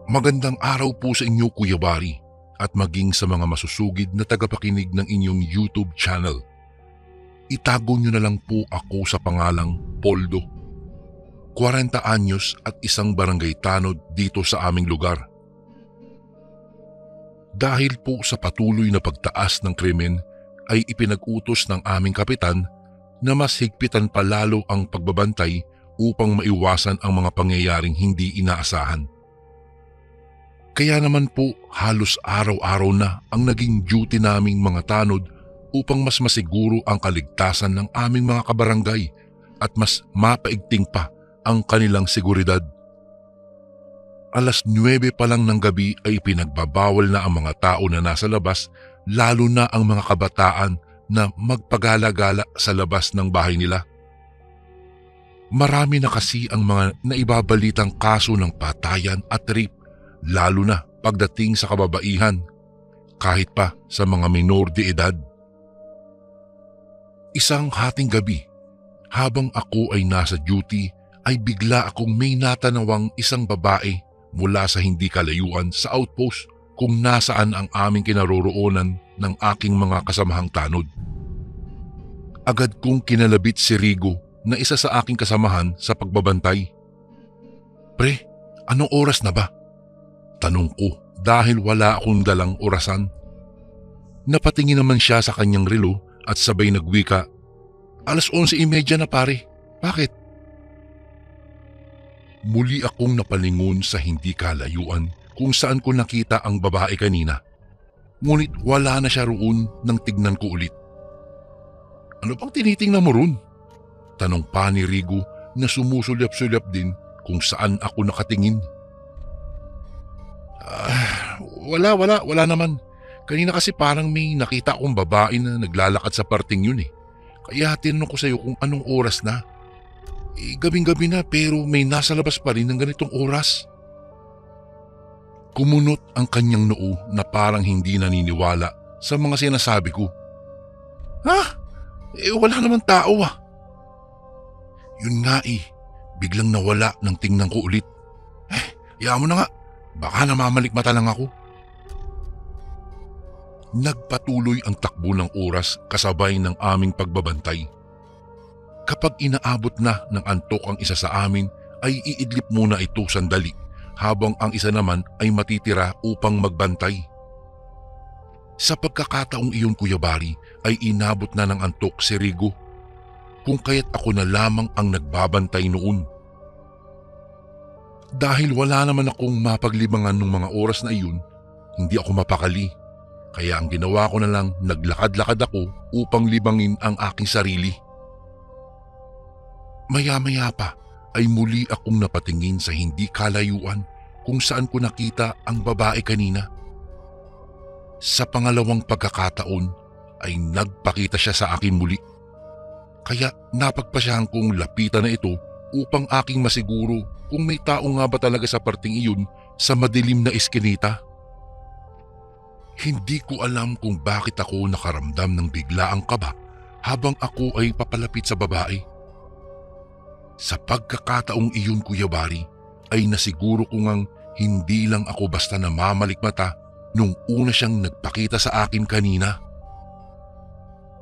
Magandang araw po sa inyo Kuya Bari at maging sa mga masusugid na tagapakinig ng inyong YouTube channel. Itago nyo na lang po ako sa pangalang Poldo. 40 anyos at isang barangay tanod dito sa aming lugar. Dahil po sa patuloy na pagtaas ng krimen ay ipinag-utos ng aming kapitan na mas higpitan pa lalo ang pagbabantay upang maiwasan ang mga pangyayaring hindi inaasahan. Kaya naman po halos araw-araw na ang naging duty naming mga tanod upang mas masiguro ang kaligtasan ng aming mga kabarangay at mas mapaigting pa ang kanilang seguridad. 9:00 pa lang ng gabi ay pinagbabawal na ang mga tao na nasa labas, lalo na ang mga kabataan na magpagala-gala sa labas ng bahay nila. Marami na kasi ang mga naibabalitang kaso ng patayan at rape, lalo na pagdating sa kababaihan, kahit pa sa mga minor de edad. Isang hating gabi, habang ako ay nasa duty, ay bigla akong may natanawang isang babae mula sa hindi kalayuan sa outpost kung nasaan ang aming kinaroroonan ng aking mga kasamahang tanod. Agad kong kinalabit si Rigo na isa sa aking kasamahan sa pagbabantay. "Pre, anong oras na ba?" Tanong ko dahil wala akong dalang orasan. Napatingin naman siya sa kanyang relo at sabay nagwika, 11:30 na pare, bakit?" Muli akong napalingon sa hindi kalayuan kung saan ko nakita ang babae kanina. Ngunit wala na siya roon nang tignan ko ulit. "Ano bang tinitingnan mo roon?" Tanong pa ni Rigo na sumusulyap-sulyap din kung saan ako nakatingin. Wala naman. Kanina kasi parang may nakita akong babae na naglalakad sa parting yun eh. Kaya tinanong ko sa'yo kung anong oras na. Gabing-gabi na pero may nasa labas pa rin ng ganitong oras. Kumunot ang kanyang noo na parang hindi naniniwala sa mga sinasabi ko. "Ha? Wala naman tao ah." "Yun nga biglang nawala nang tingnan ko ulit. Hayaan mo na nga, baka namamalikmata lang ako." Nagpatuloy ang takbo ng oras kasabay ng aming pagbabantay. Kapag inaabot na ng antok ang isa sa amin ay iidlip muna ito sandali habang ang isa naman ay matitira upang magbantay. Sa pagkakataong iyon Kuya Bari ay inabot na ng antok si Rigo, kung kaya't ako na lamang ang nagbabantay noon. Dahil wala naman akong mapaglibangan ng mga oras na iyon, hindi ako mapakali. Kaya ang ginawa ko na lang, naglakad-lakad ako upang libangin ang aking sarili. Maya-maya pa ay muli akong napatingin sa hindi kalayuan kung saan ko nakita ang babae kanina. Sa pangalawang pagkakataon ay nagpakita siya sa akin muli. Kaya napagpasyahan kong lapitan na ito upang aking masiguro kung may tao nga ba talaga sa parting iyon sa madilim na iskinita. Hindi ko alam kung bakit ako nakaramdam ng biglaang kaba habang ako ay papalapit sa babae. Sa pagkakataong iyon Kuya Bari ay nasiguro ko ngang hindi lang ako basta namamalikmata nung una siyang nagpakita sa akin kanina.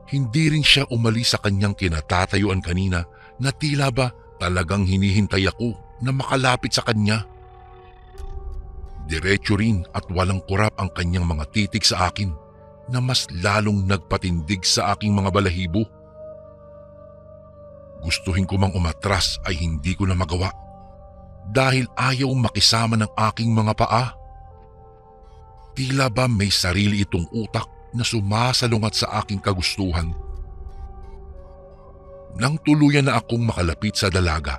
Hindi rin siya umalis sa kanyang kinatatayuan kanina na tila ba talagang hinihintay ako na makalapit sa kanya. Diretso rin at walang kurap ang kanyang mga titig sa akin na mas lalong nagpatindig sa aking mga balahibo. Gustuhin ko mang umatras ay hindi ko na magawa dahil ayaw makisama ng aking mga paa. Tila ba may sarili itong utak na sumasalungat sa aking kagustuhan. Nang tuluyan na akong makalapit sa dalaga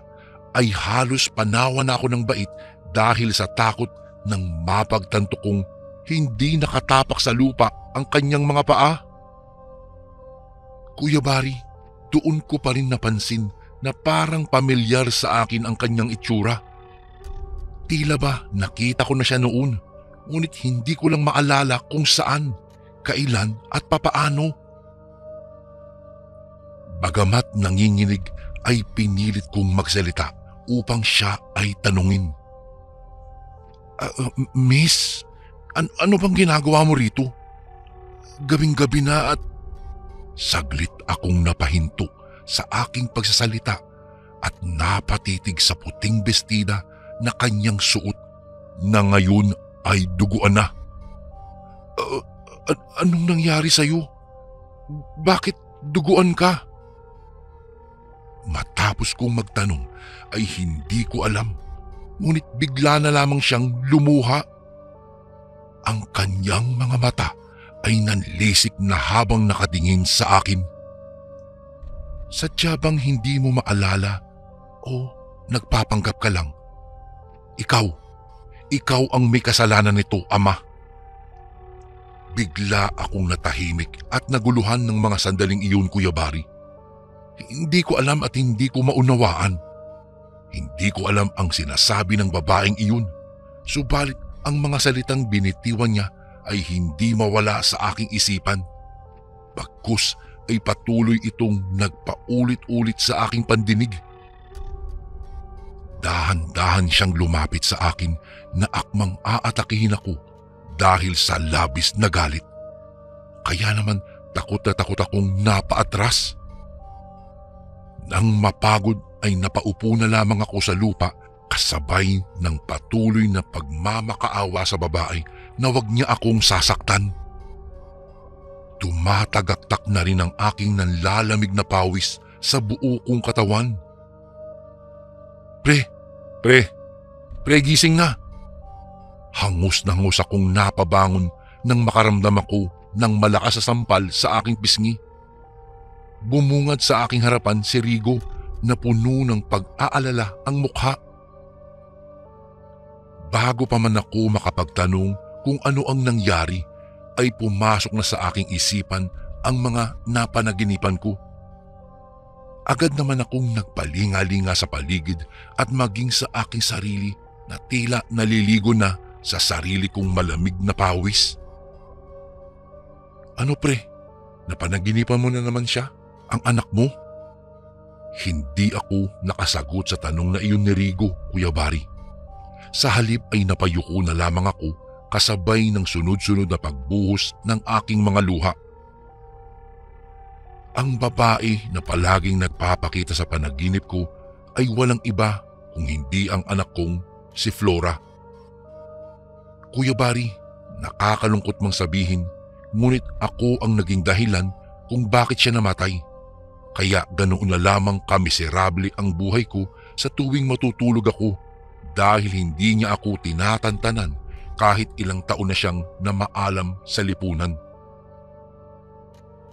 ay halos panawa na ako ng bait dahil sa takot nang mapagtanto kong hindi nakatapak sa lupa ang kanyang mga paa. Kuya Bari, doon ko pa rin napansin na parang pamilyar sa akin ang kanyang itsura. Tila ba nakita ko na siya noon, ngunit hindi ko lang maalala kung saan, kailan at papaano. Bagamat nanginginig ay pinilit kong magsalita upang siya ay tanungin. Miss, ano bang ginagawa mo rito? Gabing-gabi na at saglit akong napahinto sa aking pagsasalita at napatitig sa puting bestida na kanyang suot na ngayon ay duguan na. Anong nangyari sa'yo? Bakit duguan ka? Matapos kong magtanong ay hindi ko alam, ngunit bigla na lamang siyang lumuha. Ang kanyang mga mata ay nanlisik na habang nakatingin sa akin. Sadya bang hindi mo maalala o nagpapanggap ka lang? Ikaw ang may kasalanan nito, Ama. Bigla akong natahimik at naguluhan ng mga sandaling iyon, Kuya Barry. Hindi ko alam at hindi ko maunawaan. Hindi ko alam ang sinasabi ng babaeng iyon. Subalit ang mga salitang binitiwan niya ay hindi mawala sa aking isipan. Bagkus ay patuloy itong nagpaulit-ulit sa aking pandinig. Dahan-dahan siyang lumapit sa akin na akmang aatakihin ako dahil sa labis na galit. Kaya naman takot na takot akong napaatras. Nang mapagod ay napaupo na lamang ako sa lupa kasabay ng patuloy na pagmamakaawa sa babae na wag niya akong sasaktan. Tumatagaktak na rin ang aking nanlalamig na pawis sa buo kong katawan. Pre, gising na. Hangus na hangus akong napabangon nang makaramdam ako ng malakas na sampal sa aking pisngi. Bumungad sa aking harapan si Rigo na puno ng pag-aalala ang mukha. Bago pa man ako makapagtanong kung ano ang nangyari, ay pumasok na sa aking isipan ang mga napanaginipan ko. Agad naman akong nagpalinga-linga sa paligid at maging sa aking sarili na tila naliligo na sa sarili kong malamig na pawis. Ano pre, napanaginipan mo na naman siya, ang anak mo? Hindi ako nakasagot sa tanong na iyon ni Rigo, Kuya Barry. Sa halip ay napayuko na lamang ako kasabay ng sunod-sunod na pagbuhos ng aking mga luha. Ang babae na palaging nagpapakita sa panaginip ko ay walang iba kung hindi ang anak kong si Flora. Kuya Barry, nakakalungkot mang sabihin, ngunit ako ang naging dahilan kung bakit siya namatay. Kaya ganoon na lamang kamiserable ang buhay ko sa tuwing matutulog ako dahil hindi niya ako tinatantanan kahit ilang taon na siyang namaalam sa lipunan.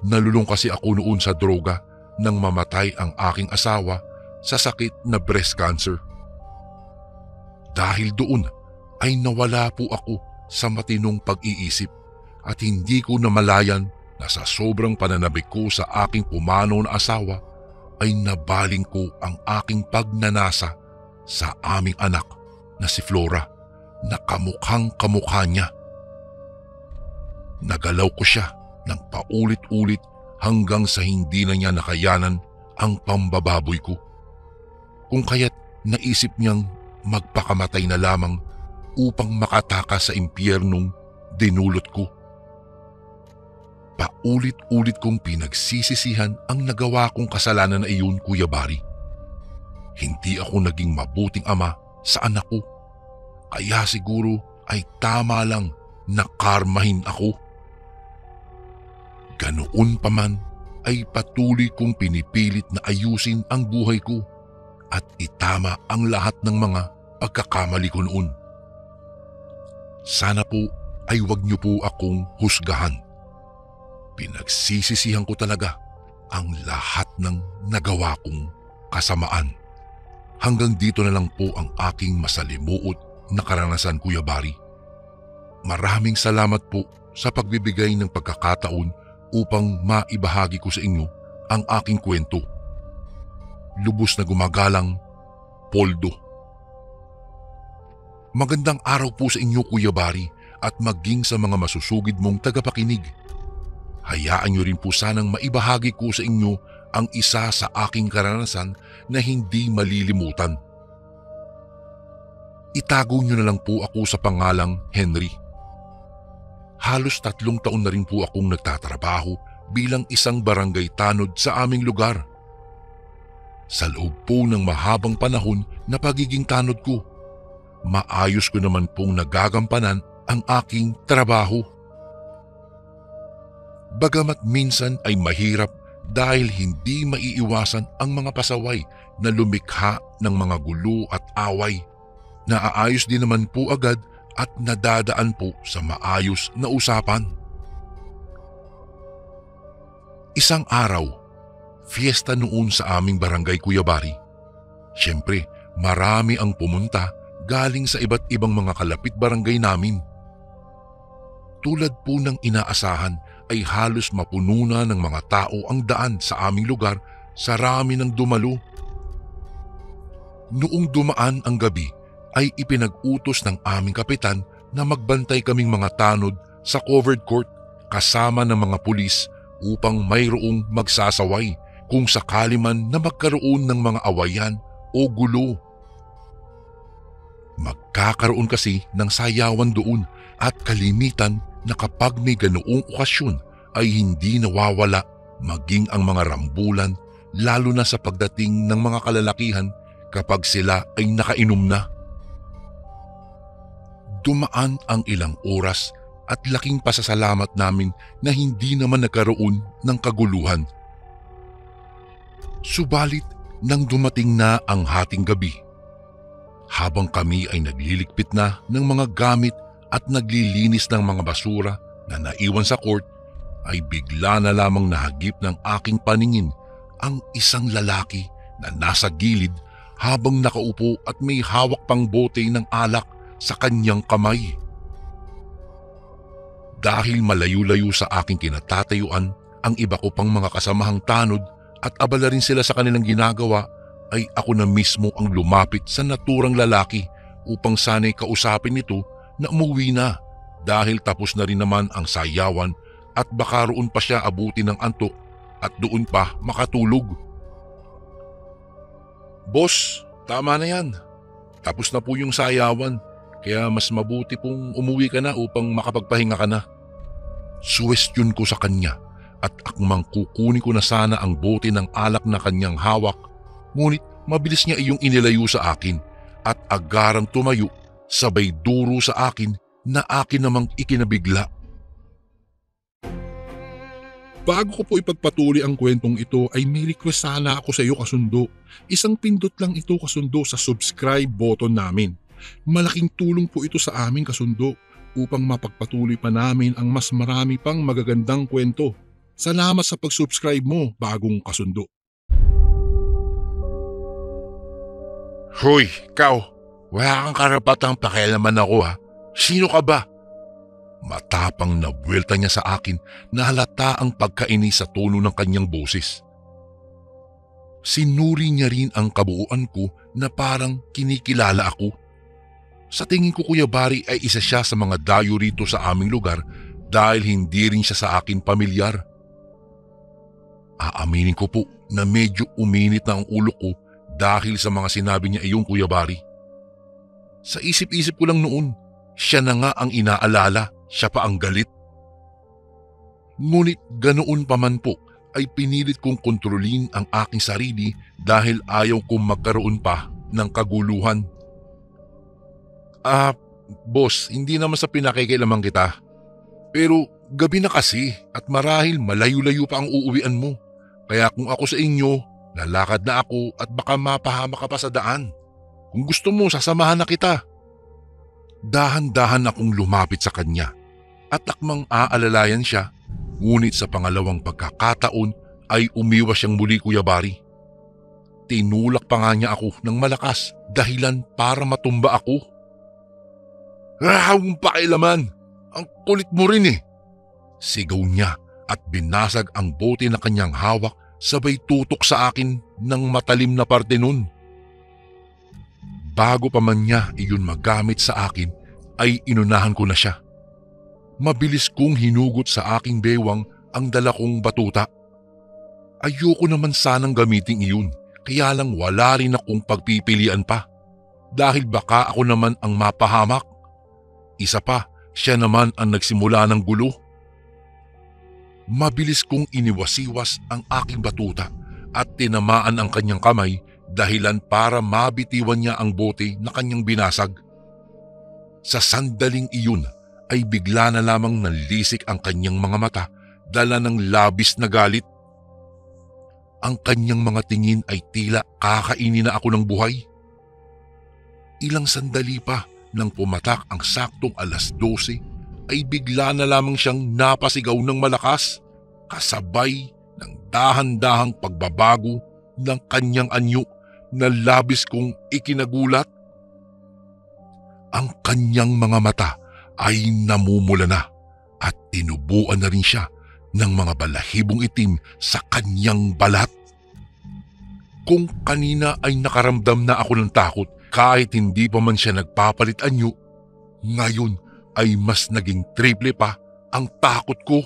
Nalulung kasi ako noon sa droga nang mamatay ang aking asawa sa sakit na breast cancer. Dahil doon ay nawala po ako sa matinong pag-iisip at hindi ko namalayan na sa sobrang pananabik ko sa aking pumanaw na asawa ay nabaling ko ang aking pagnanasa sa aming anak na si Flora na kamukhang kamukha niya. Nagalaw ko siya ng paulit-ulit hanggang sa hindi na niya nakayanan ang pambababoy ko. Kung kaya't naisip niyang magpakamatay na lamang upang makatakas sa impyernong dinulot ko. Paulit-ulit kong pinagsisisihan ang nagawa kong kasalanan na iyon, Kuya Barry. Hindi ako naging mabuting ama sa anak ko. Kaya siguro ay tama lang na karmahin ako. Ganoon pa man ay patuloy kong pinipilit na ayusin ang buhay ko at itama ang lahat ng mga pagkakamali ko noon. Sana po ay wag niyo po akong husgahan. Pinagsisisihan ko talaga ang lahat ng nagawa kong kasamaan. Hanggang dito na lang po ang aking masalimuot na karanasan, Kuya Barry. Maraming salamat po sa pagbibigay ng pagkakataon upang maibahagi ko sa inyo ang aking kwento. Lubos na gumagalang, Poldo. Magandang araw po sa inyo, Kuya Barry, at maging sa mga masusugid mong tagapakinig. Hayaan niyo rin po sanang maibahagi ko sa inyo ang isa sa aking karanasan na hindi malilimutan. Itago niyo na lang po ako sa pangalang Henry. Halos 3 taon na rin po akong nagtatrabaho bilang isang barangay tanod sa aming lugar. Sa loob po ng mahabang panahon na pagiging tanod ko, maayos ko naman pong nagagampanan ang aking trabaho. Bagamat minsan ay mahirap dahil hindi maiiwasan ang mga pasaway na lumikha ng mga gulo at away, naaayos din naman po agad at nadadaan po sa maayos na usapan. Isang araw, fiesta noon sa aming barangay Cuyabari. Siyempre, marami ang pumunta galing sa iba't ibang mga kalapit barangay namin. Tulad po ng inaasahan ay halos mapuno na ng mga tao ang daan sa aming lugar sa rami ng dumalo. Noong dumaan ang gabi ay ipinag-utos ng aming kapitan na magbantay kaming mga tanod sa covered court kasama ng mga pulis upang mayroong magsasaway kung sakali man na magkaroon ng mga awayan o gulo. Magkakaroon kasi ng sayawan doon at kalimitan na kapag may ganoong okasyon ay hindi nawawala maging ang mga rambulan lalo na sa pagdating ng mga kalalakihan kapag sila ay nakainom na. Dumaan ang ilang oras at laking pasasalamat namin na hindi naman nagkaroon ng kaguluhan. Subalit nang dumating na ang hating gabi, habang kami ay nagliligpit na ng mga gamit at naglilinis ng mga basura na naiwan sa court, ay bigla na lamang nahagip ng aking paningin ang isang lalaki na nasa gilid habang nakaupo at may hawak pang bote ng alak sa kanyang kamay. Dahil malayo-layo sa aking kinatatayuan ang iba ko pang mga kasamahang tanod at abala rin sila sa kanilang ginagawa, ay ako na mismo ang lumapit sa naturang lalaki upang sana'y kausapin ito na umuwi na dahil tapos na rin naman ang sayawan at baka roon pa siya abutin ng antok at doon pa makatulog. Boss, tama na yan. Tapos na po yung sayawan. Kaya mas mabuti pong umuwi ka na upang makapagpahinga ka na. Suwestyon ko sa kanya at akmang kukunin ko na sana ang bote ng alak na kanyang hawak, ngunit mabilis niya iyong inilayo sa akin at agarang tumayo sabay duro sa akin na akin namang ikinabigla. Bago ko po ipagpatuloy ang kwentong ito ay may request sana ako sa iyo kasundo. Isang pindot lang ito kasundo sa subscribe button namin. Malaking tulong po ito sa aming kasundo upang mapagpatuloy pa namin ang mas marami pang magagandang kwento. Salamat sa pag-subscribe mo, bagong kasundo. Hoy, ikaw! Wala kang karapatang pakialaman ako ha. Sino ka ba? Matapang na buwelta niya sa akin na halata ang pagkainis sa tono ng kanyang boses. Sinuri niya rin ang kabuuan ko na parang kinikilala ako. Sa tingin ko Kuya Bari ay isa siya sa mga dayo rito sa aming lugar dahil hindi rin siya sa akin pamilyar. Aaminin ko po na medyo uminit na ang ulo ko dahil sa mga sinabi niya iyon Kuya Bari. Sa isip-isip ko lang noon, siya na nga ang inaalala, siya pa ang galit. Ngunit ganoon pa man po ay pinilit kong kontrolin ang aking sarili dahil ayaw kong magkaroon pa ng kaguluhan. Boss, hindi naman sa pinakikialaman kita. Pero gabi na kasi at marahil malayo-layo pa ang uuwian mo. Kaya kung ako sa inyo, lalakad na ako at baka mapahama ka pa sa daan. Kung gusto mo, sasamahan na kita. Dahan-dahan akong lumapit sa kanya at akmang aalalayan siya. Ngunit sa pangalawang pagkakataon ay umiwas siyang muli Kuya Bari. Tinulak pa nga niya ako ng malakas dahilan para matumba ako. Huwag pakialaman, ang kulit mo rin eh. Sigaw niya at binasag ang bote na kanyang hawak sabay tutok sa akin ng matalim na parte nun. Bago pa man niya iyon magamit sa akin ay inunahan ko na siya. Mabilis kong hinugot sa aking bewang ang dala kong batuta. Ayoko naman sanang gamitin iyon, kaya lang wala rin akong pagpipilian pa. dahil baka ako naman ang mapahamak. Isa pa, siya naman ang nagsimula ng gulo. Mabilis kong iniwasiwas ang aking batuta at tinamaan ang kanyang kamay dahilan para mabitiwan niya ang bote na kanyang binasag. Sa sandaling iyon ay bigla na lamang nalisik ang kanyang mga mata dala ng labis na galit. Ang kanyang mga tingin ay tila kakainin na ako ng buhay. Ilang sandali pa nang pumatak ang saktong 12:00 ay bigla na lamang siyang napasigaw ng malakas kasabay ng dahan-dahang pagbabago ng kanyang anyo na labis kong ikinagulat. Ang kanyang mga mata ay namumula na at tinubuan na rin siya ng mga balahibong itim sa kanyang balat. Kung kanina ay nakaramdam na ako ng takot kahit hindi pa man siya nagpapalit anyo, ngayon ay mas naging triple pa ang takot ko.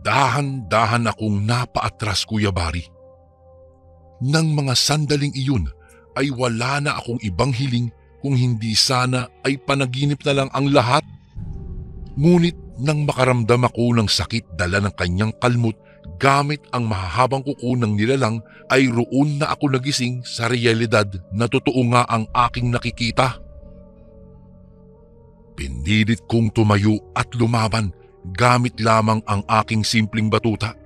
Dahan-dahan akong napaatras, Kuya Bari. Nang mga sandaling iyon ay wala na akong ibang hiling kung hindi sana ay panaginip na lang ang lahat. Ngunit nang makaramdam ako ng sakit dala ng kanyang kalmot gamit ang mahahabang kuko ng nilalang ay roon na ako nagising sa realidad na totoo nga ang aking nakikita. Pinilit kong tumayo at lumaban gamit lamang ang aking simpleng batuta.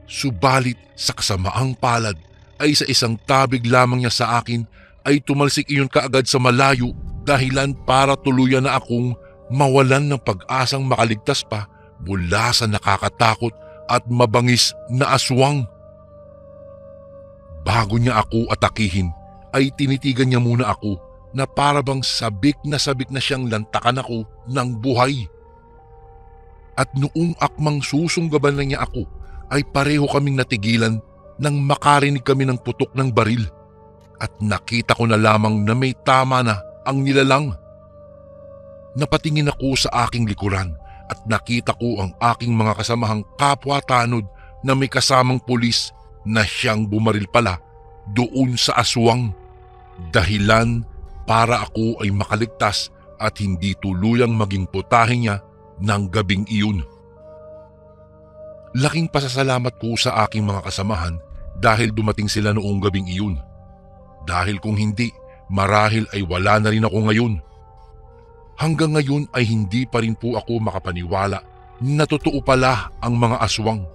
Subalit sa kasamaang palad ay sa isang tabig lamang niya sa akin ay tumalsik iyon kaagad sa malayo dahilan para tuluyan na akong mawalan ng pag-asang makaligtas pa mula sa nakakatakot at mabangis na aswang. Bago niya ako atakihin ay tinitigan niya muna ako na para bang sabik na siyang lantakan ako ng buhay. At noong akmang susunggaban na niya ako ay pareho kaming natigilan nang makarinig kami ng putok ng baril at nakita ko na lamang na may tama na ang nilalang. Napatingin ako sa aking likuran at nakita ko ang aking mga kasamahang kapwa tanod na may kasamang pulis na siyang bumaril pala doon sa aswang. Dahilan para ako ay makaligtas at hindi tuluyang maging putahe niya ng gabing iyon. Laking pasasalamat ko sa aking mga kasamahan dahil dumating sila noong gabing iyon. Dahil kung hindi, marahil ay wala na rin ako ngayon. Hanggang ngayon ay hindi pa rin po ako makapaniwala na totoo pala ang mga aswang.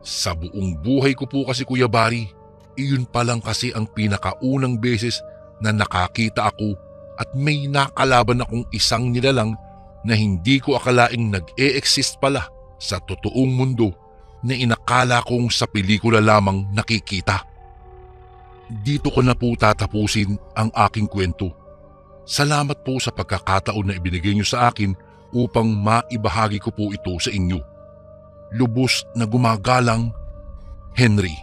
Sa buong buhay ko po kasi, Kuya Bari, iyon pa lang kasi ang pinakaunang beses na nakakita ako at may nakalaban akong isang nilalang na hindi ko akalaing nag-e-exist pala sa totoong mundo na inakala kong sa pelikula lamang nakikita. Dito ko na po tatapusin ang aking kwento. Salamat po sa pagkakataon na ibinigay niyo sa akin upang maibahagi ko po ito sa inyo. Lubos na gumagalang, Henry.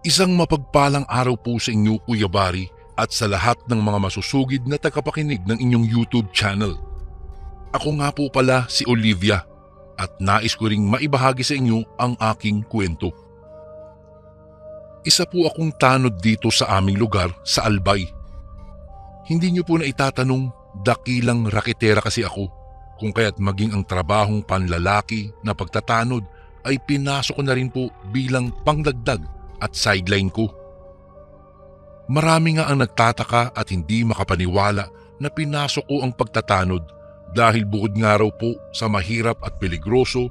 Isang mapagpalang araw po sa inyo, Kuya Bari, at sa lahat ng mga masusugid na tagapakinig ng inyong YouTube channel. Ako nga po pala si Olivia at nais ko ring maibahagi sa inyo ang aking kwento. Isa po akong tanod dito sa aming lugar sa Albay. Hindi niyo po na itatanong, dakilang raketera kasi ako, kung kaya't maging ang trabahong panlalaki na pagtatanod ay pinasok ko na rin po bilang pangdagdag at sideline ko. Marami nga ang nagtataka at hindi makapaniwala na pinasok ko ang pagtatanod dahil bukod nga raw po sa mahirap at peligroso,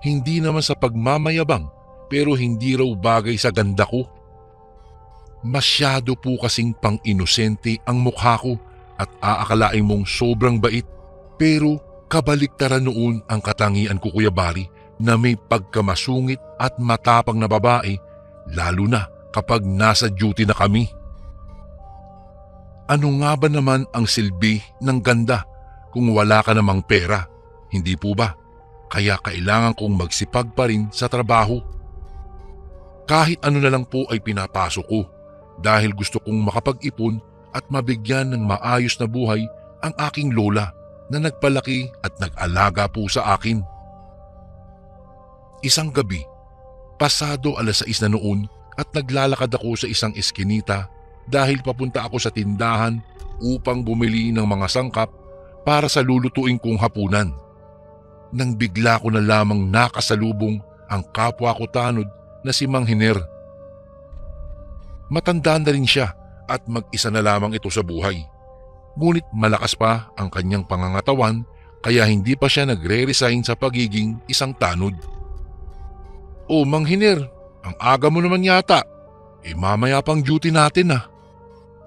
hindi naman sa pagmamayabang pero hindi raw bagay sa ganda ko. Masyado po kasing pang-inosente ang mukha ko at aakalain mong sobrang bait, pero kabaliktaran noon ang katangian ko, Kuya Bari, na may pagkamasungit at matapang na babae, lalo na kapag nasa duty na kami. Ano nga ba naman ang silbi ng ganda kung wala ka namang pera, hindi po ba? Kaya kailangan kong magsipag pa rin sa trabaho. Kahit ano na lang po ay pinapasok ko dahil gusto kong makapag-ipon at mabigyan ng maayos na buhay ang aking lola na nagpalaki at nag-alaga po sa akin. Isang gabi, pasado 6:00 na noon at naglalakad ako sa isang eskinita dahil papunta ako sa tindahan upang bumili ng mga sangkap para sa lulutuin kong hapunan. Nang bigla ko na lamang nakasalubong ang kapwa ko tanod na si Mang Hiner. Matanda na rin siya at mag-isa na lamang ito sa buhay. Ngunit malakas pa ang kanyang pangangatawan kaya hindi pa siya nagre-resign sa pagiging isang tanod. "O Mang Hiner, ang aga mo naman yata. Mamaya pang duty natin ah."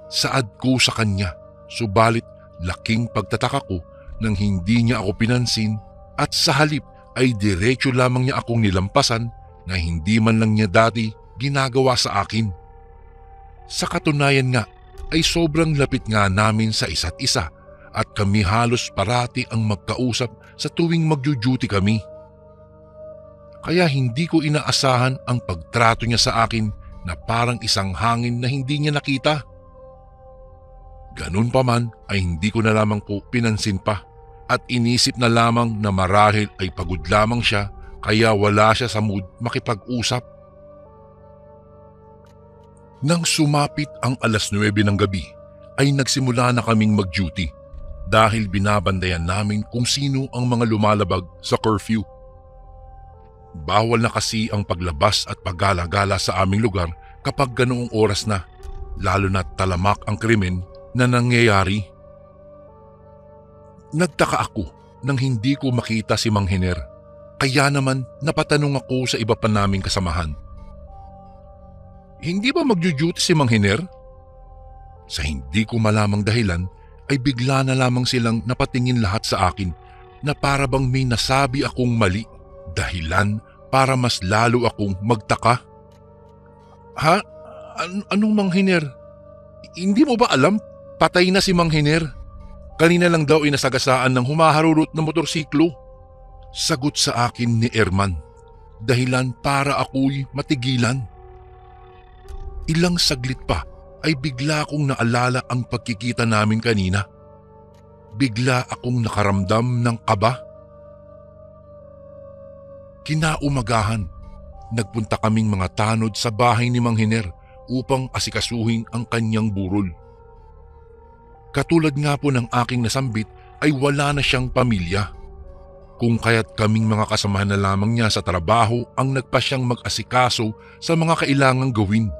Saad ko sa kanya, subalit laking pagtataka ko nang hindi niya ako pinansin at sa halip ay diretso lamang niya akong nilampasan na hindi man lang niya dati ginagawa sa akin. Sa katunayan nga ay sobrang lapit nga namin sa isa't isa at kami halos parati ang magkausap sa tuwing magjo-duty kami. Kaya hindi ko inaasahan ang pagtrato niya sa akin na parang isang hangin na hindi niya nakita. Ganun pa man ay hindi ko na lamang po pinansin pa at inisip na lamang na marahil ay pagod lamang siya kaya wala siya sa mood makipag-usap. Nang sumapit ang 9:00 ng gabi ay nagsimula na kaming mag-duty dahil binabandayan namin kung sino ang mga lumalabag sa curfew. Bawal na kasi ang paglabas at paggala-gala sa aming lugar kapag ganoong oras na, lalo na talamak ang krimen na nangyayari. Nagtaka ako nang hindi ko makita si Mang Hiner, kaya naman napatanong ako sa iba pa naming kasamahan. "Hindi ba magjo-duty si Mang Hiner?" Sa hindi ko malamang dahilan ay bigla na lamang silang napatingin lahat sa akin na para bang may nasabi akong mali, dahilan para mas lalo akong magtaka. "Ha? Anong Mang Hiner? Hindi mo ba alam? Patay na si Mang Hiner. Kanina lang daw inasagasaan ng humaharurot na motorsiklo." Sagot sa akin ni Erman, dahilan para ako'y matigilan. Ilang saglit pa ay bigla akong naalala ang pagkikita namin kanina. Bigla akong nakaramdam ng kaba. Kinaumagahan, nagpunta kaming mga tanod sa bahay ni Mang Hiner upang asikasuhin ang kanyang burol. Katulad nga po ng aking nasambit ay wala na siyang pamilya. Kung kaya't kaming mga kasamahan na lamang niya sa trabaho ang nagpasyang mag-asikaso sa mga kailangang gawin.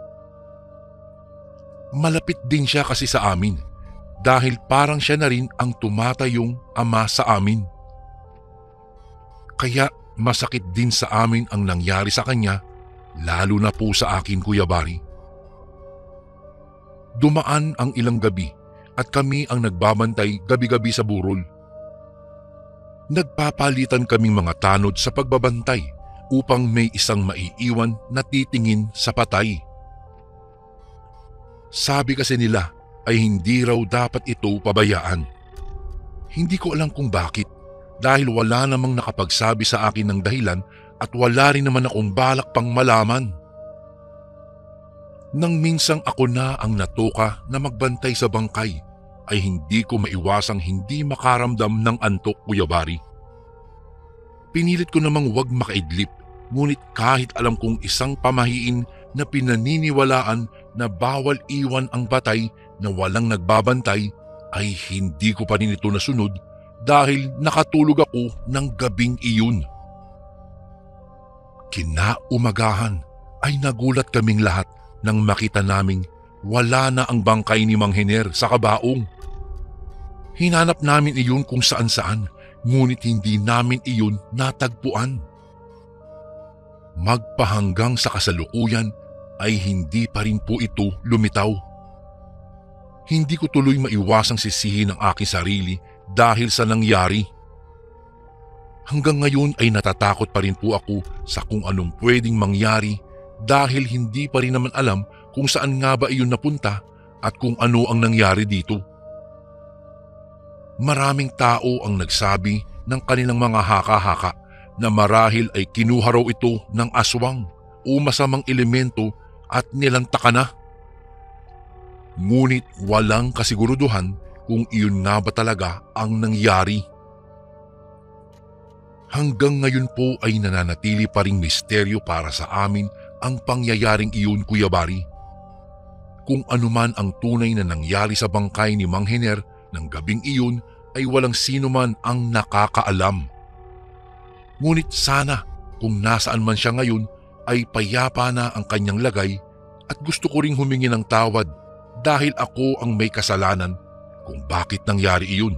Malapit din siya kasi sa amin dahil parang siya na rin ang tumatayong ama sa amin. Kaya masakit din sa amin ang nangyari sa kanya, lalo na po sa akin, Kuya Bari. Dumaan ang ilang gabi at kami ang nagbabantay gabi-gabi sa burol. Nagpapalitan kaming mga tanod sa pagbabantay upang may isang maiiwan na titingin sa patay. Sabi kasi nila ay hindi raw dapat ito pabayaan. Hindi ko alam kung bakit dahil wala namang nakapagsabi sa akin ng dahilan at wala rin naman akong balak pang malaman. Nang minsang ako na ang natuka na magbantay sa bangkay, ay hindi ko maiwasang hindi makaramdam ng antok, Kuya Bari. Pinilit ko namang wag makaidlip, ngunit kahit alam kong isang pamahiin na pinaniniwalaan na bawal iwan ang patay na walang nagbabantay, ay hindi ko pa rin ito nasunod dahil nakatulog ako ng gabing iyon. Kinaumagahan ay nagulat kaming lahat nang makita naming wala na ang bangkay ni Mang Hiner sa kabaong. Hinanap namin iyon kung saan-saan, ngunit hindi namin iyon natagpuan. Magpahanggang sa kasalukuyan ay hindi pa rin po ito lumitaw. Hindi ko tuloy maiwasang sisihin ang aking sarili dahil sa nangyari. Hanggang ngayon ay natatakot pa rin po ako sa kung anong pwedeng mangyari dahil hindi pa rin naman alam kung saan nga ba iyon napunta at kung ano ang nangyari dito. Maraming tao ang nagsabi ng kanilang mga haka-haka na marahil ay kinuha raw ito ng aswang o masamang elemento at nilantaka na. Ngunit walang kasiguruduhan kung iyon nga ba talaga ang nangyari. Hanggang ngayon po ay nananatili pa ring misteryo para sa amin ang pangyayaring iyon, Kuya Bari. Kung anuman ang tunay na nangyari sa bangkay ni Mang Hener ng gabing iyon ay walang sino man ang nakakaalam. Ngunit sana kung nasaan man siya ngayon ay payapa na ang kanyang lagay at gusto ko ring humingi ng tawad dahil ako ang may kasalanan kung bakit nangyari iyon.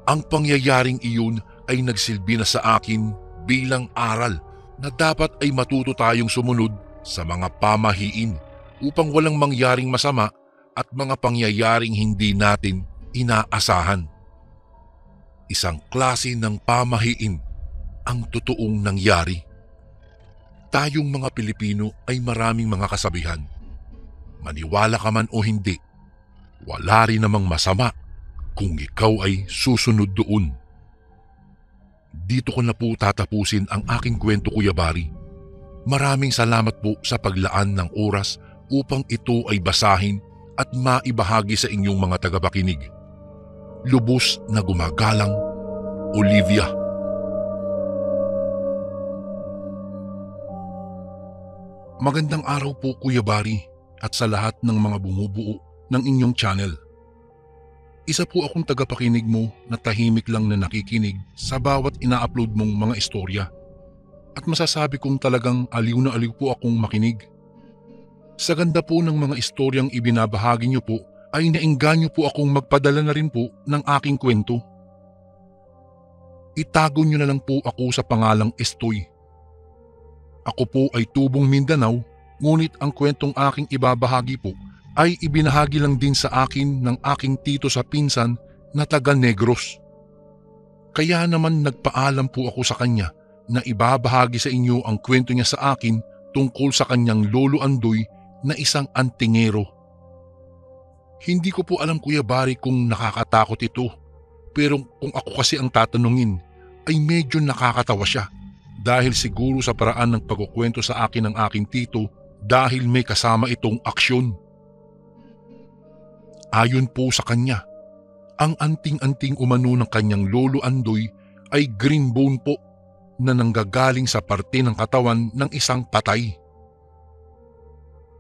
Ang pangyayaring iyon ay nagsilbi na sa akin bilang aral na dapat ay matuto tayong sumunod sa mga pamahiin upang walang mangyaring masama at mga pangyayaring hindi natin inaasahan. Isang klase ng pamahiin ang totoong nangyari. Tayong mga Pilipino ay maraming mga kasabihan. Maniwala ka man o hindi, wala rin namang masama kung ikaw ay susunod doon. Dito ko na po tatapusin ang aking kwento, Kuya Bari. Maraming salamat po sa paglaan ng oras upang ito ay basahin at maibahagi sa inyong mga tagapakinig. Lubos na gumagalang, Olivia. Magandang araw po, Kuya Bari, at sa lahat ng mga bumubuo ng inyong channel. Isa po akong tagapakinig mo na tahimik lang na nakikinig sa bawat ina-upload mong mga istorya. At masasabi kong talagang aliw na aliw po akong makinig. Sa ganda po ng mga istoryang ibinabahagi niyo po ay naengganyo po akong magpadala na rin po ng aking kwento. Itago niyo na lang po ako sa pangalang Estoy. Ako po ay tubong Mindanao, ngunit ang kwentong aking ibabahagi po ay ibinahagi lang din sa akin ng aking tito sa pinsan na taga Negros. Kaya naman nagpaalam po ako sa kanya na ibabahagi sa inyo ang kwento niya sa akin tungkol sa kanyang lolo Andoy na isang antingero. Hindi ko po alam, Kuya Bari, kung nakakatakot ito, pero kung ako kasi ang tatanungin ay medyo nakakatawa siya dahil siguro sa paraan ng pagkukwento sa akin ng aking tito dahil may kasama itong aksyon. Ayon po sa kanya, ang anting-anting umano ng kanyang lolo Andoy ay green bone po na nanggagaling sa parte ng katawan ng isang patay.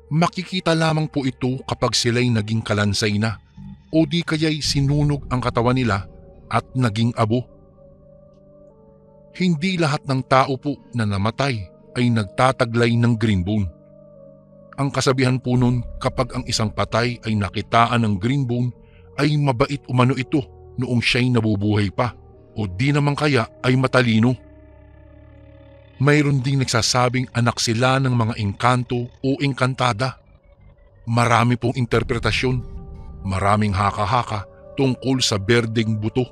Makikita lamang po ito kapag sila'y naging kalansay na o di kaya'y sinunog ang katawan nila at naging abo. Hindi lahat ng tao po na namatay ay nagtataglay ng green bone. Ang kasabihan po nun kapag ang isang patay ay nakitaan ng green bone ay mabait umano ito noong siya'y nabubuhay pa o di naman kaya ay matalino. Mayroon ding nagsasabing anak sila ng mga engkanto o engkantada. Marami pong interpretasyon, maraming haka-haka tungkol sa berdeng buto.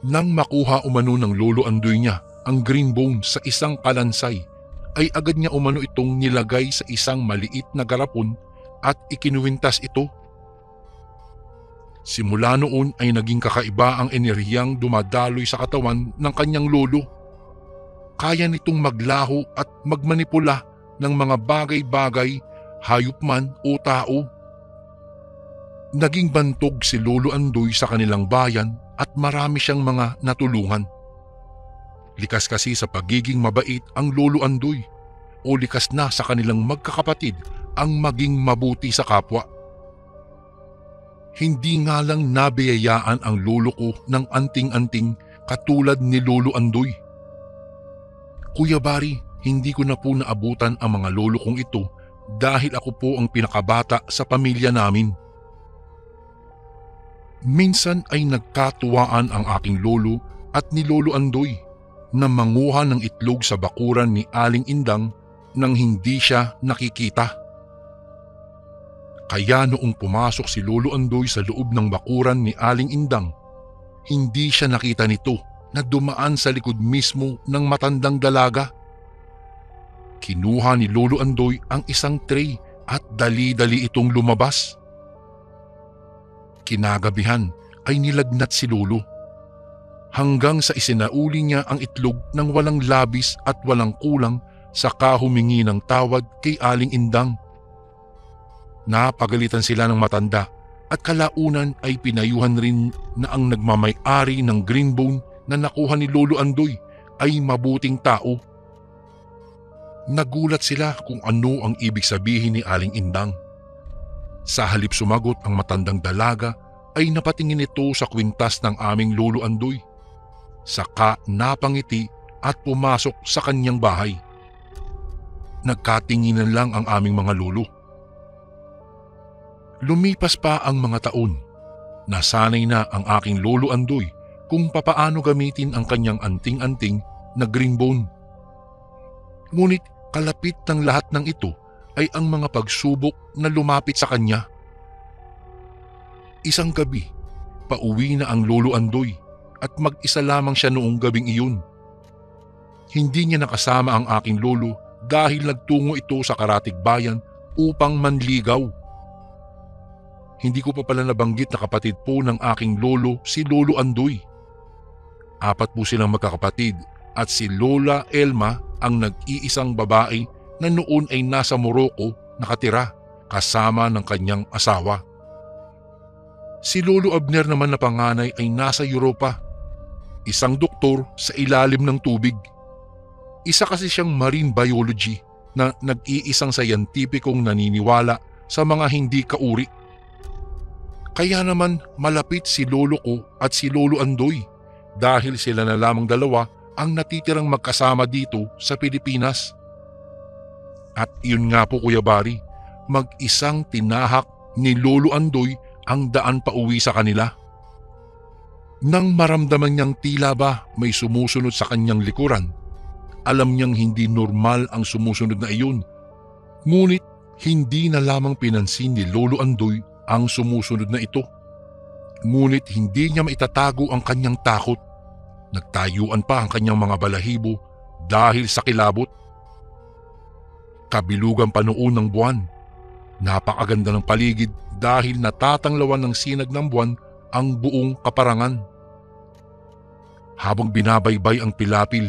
Nang makuha umano ng lolo Andoy niya ang green bone sa isang kalansay, ay agad niya umano itong nilagay sa isang maliit na garapon at ikinuwintas ito. Simula noon ay naging kakaiba ang enerhiyang dumadaloy sa katawan ng kanyang lolo. Kaya nitong maglaho at magmanipula ng mga bagay-bagay, hayop man o tao. Naging bantog si Lolo Andoy sa kanilang bayan at marami siyang mga natulungan. Likas kasi sa pagiging mabait ang Lolo Andoy o likas na sa kanilang magkakapatid ang maging mabuti sa kapwa. Hindi nga lang nabiyayaan ang lolo ko ng anting-anting katulad ni Lolo Andoy. Kuya Bari, hindi ko na po naabutan ang mga lolo kong ito dahil ako po ang pinakabata sa pamilya namin. Minsan ay nagkatuwaan ang aking lolo at ni Lolo Andoy na manguha ng itlog sa bakuran ni Aling Indang nang hindi siya nakikita. Kaya noong pumasok si Lolo Andoy sa loob ng bakuran ni Aling Indang, hindi siya nakita nito na dumaan sa likod mismo ng matandang dalaga. Kinuha ni Lolo Andoy ang isang tray at dali-dali itong lumabas. Kinagabihan ay nilagnat si Lolo hanggang sa isinauli niya ang itlog ng walang labis at walang kulang saka humingi ng tawad kay Aling Indang. Napagalitan sila ng matanda at kalaunan ay pinayuhan rin na ang nagmamay-ari ng green bone na nakuha ni Lolo Andoy ay mabuting tao. Nagulat sila kung ano ang ibig sabihin ni Aling Indang. Sa halip sumagot ang matandang dalaga ay napatingin ito sa kwintas ng aming Lolo Andoy. Saka napangiti at pumasok sa kanyang bahay. Nagkatinginan lang ang aming mga lolo. Lumipas pa ang mga taon. Nasanay na ang aking Lolo Andoy kung papaano gamitin ang kanyang anting-anting na green bone. Ngunit kalapit ng lahat ng ito ay ang mga pagsubok na lumapit sa kanya. Isang gabi, pauwi na ang Lolo Andoy at mag-isa lamang siya noong gabing iyon. Hindi niya nakasama ang aking lolo dahil nagtungo ito sa Karatig Bayan upang manligaw. Hindi ko pa pala nabanggit na kapatid po ng aking lolo si Lolo Andoy. 4 po silang magkakapatid at si Lola Elma ang nag-iisang babae na noon ay nasa Morocco nakatira kasama ng kanyang asawa. Si Lolo Abner naman na panganay ay nasa Europa, isang doktor sa ilalim ng tubig. Isa kasi siyang marine biology na nag-iisang sayantipikong naniniwala sa mga hindi kauri. Kaya naman malapit si lolo ko at si Lolo Andoy dahil sila na lamang dalawa ang natitirang magkasama dito sa Pilipinas. At iyon nga po Kuya Bari, mag-isang tinahak ni Lolo Andoy ang daan pa uwi sa kanila. Nang maramdaman niyang tila ba may sumusunod sa kanyang likuran, alam niyang hindi normal ang sumusunod na iyon. Ngunit hindi na lamang pinansin ni Lolo Andoy ang sumusunod na ito. Ngunit hindi niya maitatago ang kanyang takot. Nagtayuan pa ang kanyang mga balahibo dahil sa kilabot. Kabilugan pa noon ng buwan. Napakaganda ng paligid dahil natatanglawan ng sinag ng buwan ang buong kaparangan. Habang binabaybay ang pilapil,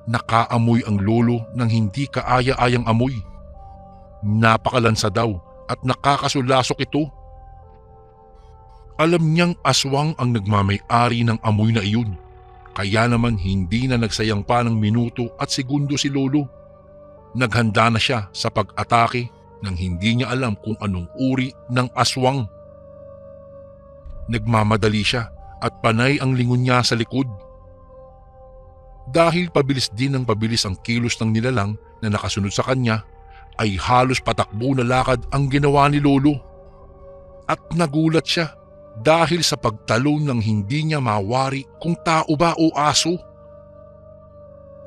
nakaamoy ang lolo ng hindi kaaya-ayang amoy. Napakalansa daw at nakakasulasok ito. Alam niyang aswang ang nagmamay-ari ng amoy na iyon. Kaya naman hindi na nagsayang pa ng minuto at segundo si lolo. Naghanda na siya sa pag-atake nang hindi niya alam kung anong uri ng aswang. Nagmamadali siya at panay ang lingon niya sa likod. Dahil pabilis din ng pabilis ang kilos ng nilalang na nakasunod sa kanya, ay halos patakbo na lakad ang ginawa ni lolo. At nagulat siya dahil sa pagtalon ng hindi niya mawari kung tao ba o aso.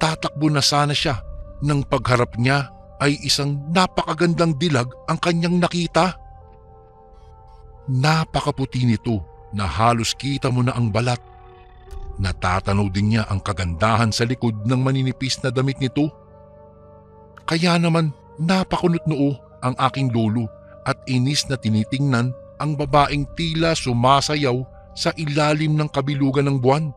Tatakbo na sana siya nang pagharap niya ay isang napakagandang dilag ang kanyang nakita. Napakaputi nito na halos kita mo na ang balat. Natatanaw din niya ang kagandahan sa likod ng maninipis na damit nito. Kaya naman napakunot noo ang aking lolo at inis na tinitingnan ang babaeng tila sumasayaw sa ilalim ng kabilugan ng buwan.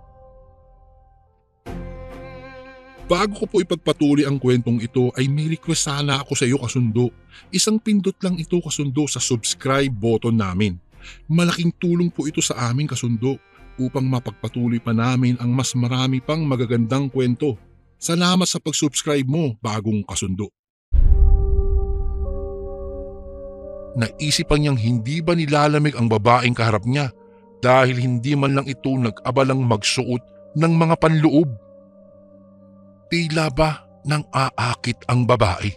Bago ko po ipagpatuloy ang kwentong ito ay may request sana ako sa iyo kasundo. Isang pindot lang ito kasundo sa subscribe button namin. Malaking tulong po ito sa aming kasundo upang mapagpatuloy pa namin ang mas marami pang magagandang kwento. Salamat sa pag-subscribe mo, bagong kasundo. Naisipan niyang hindi ba nilalamig ang babaeng kaharap niya dahil hindi man lang ito nag-abalang magsuot ng mga panloob. Tila ba nang aakit ang babae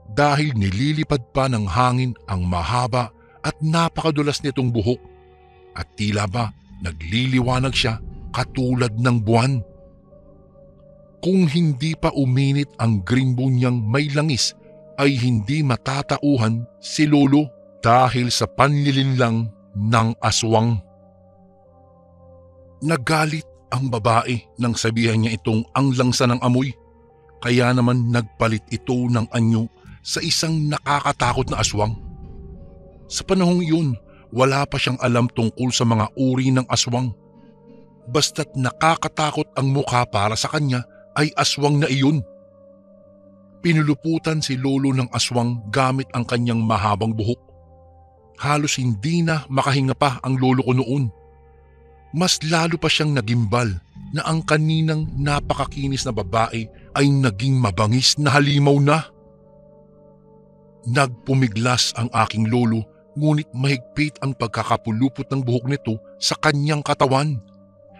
dahil nililipad pa ng hangin ang mahaba at napakadulas nitong buhok at tila ba nagliliwanag siya katulad ng buwan. Kung hindi pa uminit ang green bone niyang may langis ay hindi matatauhan si lolo dahil sa panlilinlang ng aswang. Nagalit ang babae nang sabihan niya itong ang langsa ng amoy. Kaya naman nagpalit ito ng anyo sa isang nakakatakot na aswang. Sa panahong iyon, wala pa siyang alam tungkol sa mga uri ng aswang. Basta't nakakatakot ang mukha para sa kanya ay aswang na iyon. Pinuluputan si lolo ng aswang gamit ang kanyang mahabang buhok. Halos hindi na makahinga pa ang lolo ko noon. Mas lalo pa siyang nagimbal na ang kaninang napakakinis na babae ay naging mabangis na halimaw na. Nagpumiglas ang aking lolo, ngunit mahigpit ang pagkakapulupot ng buhok nito sa kanyang katawan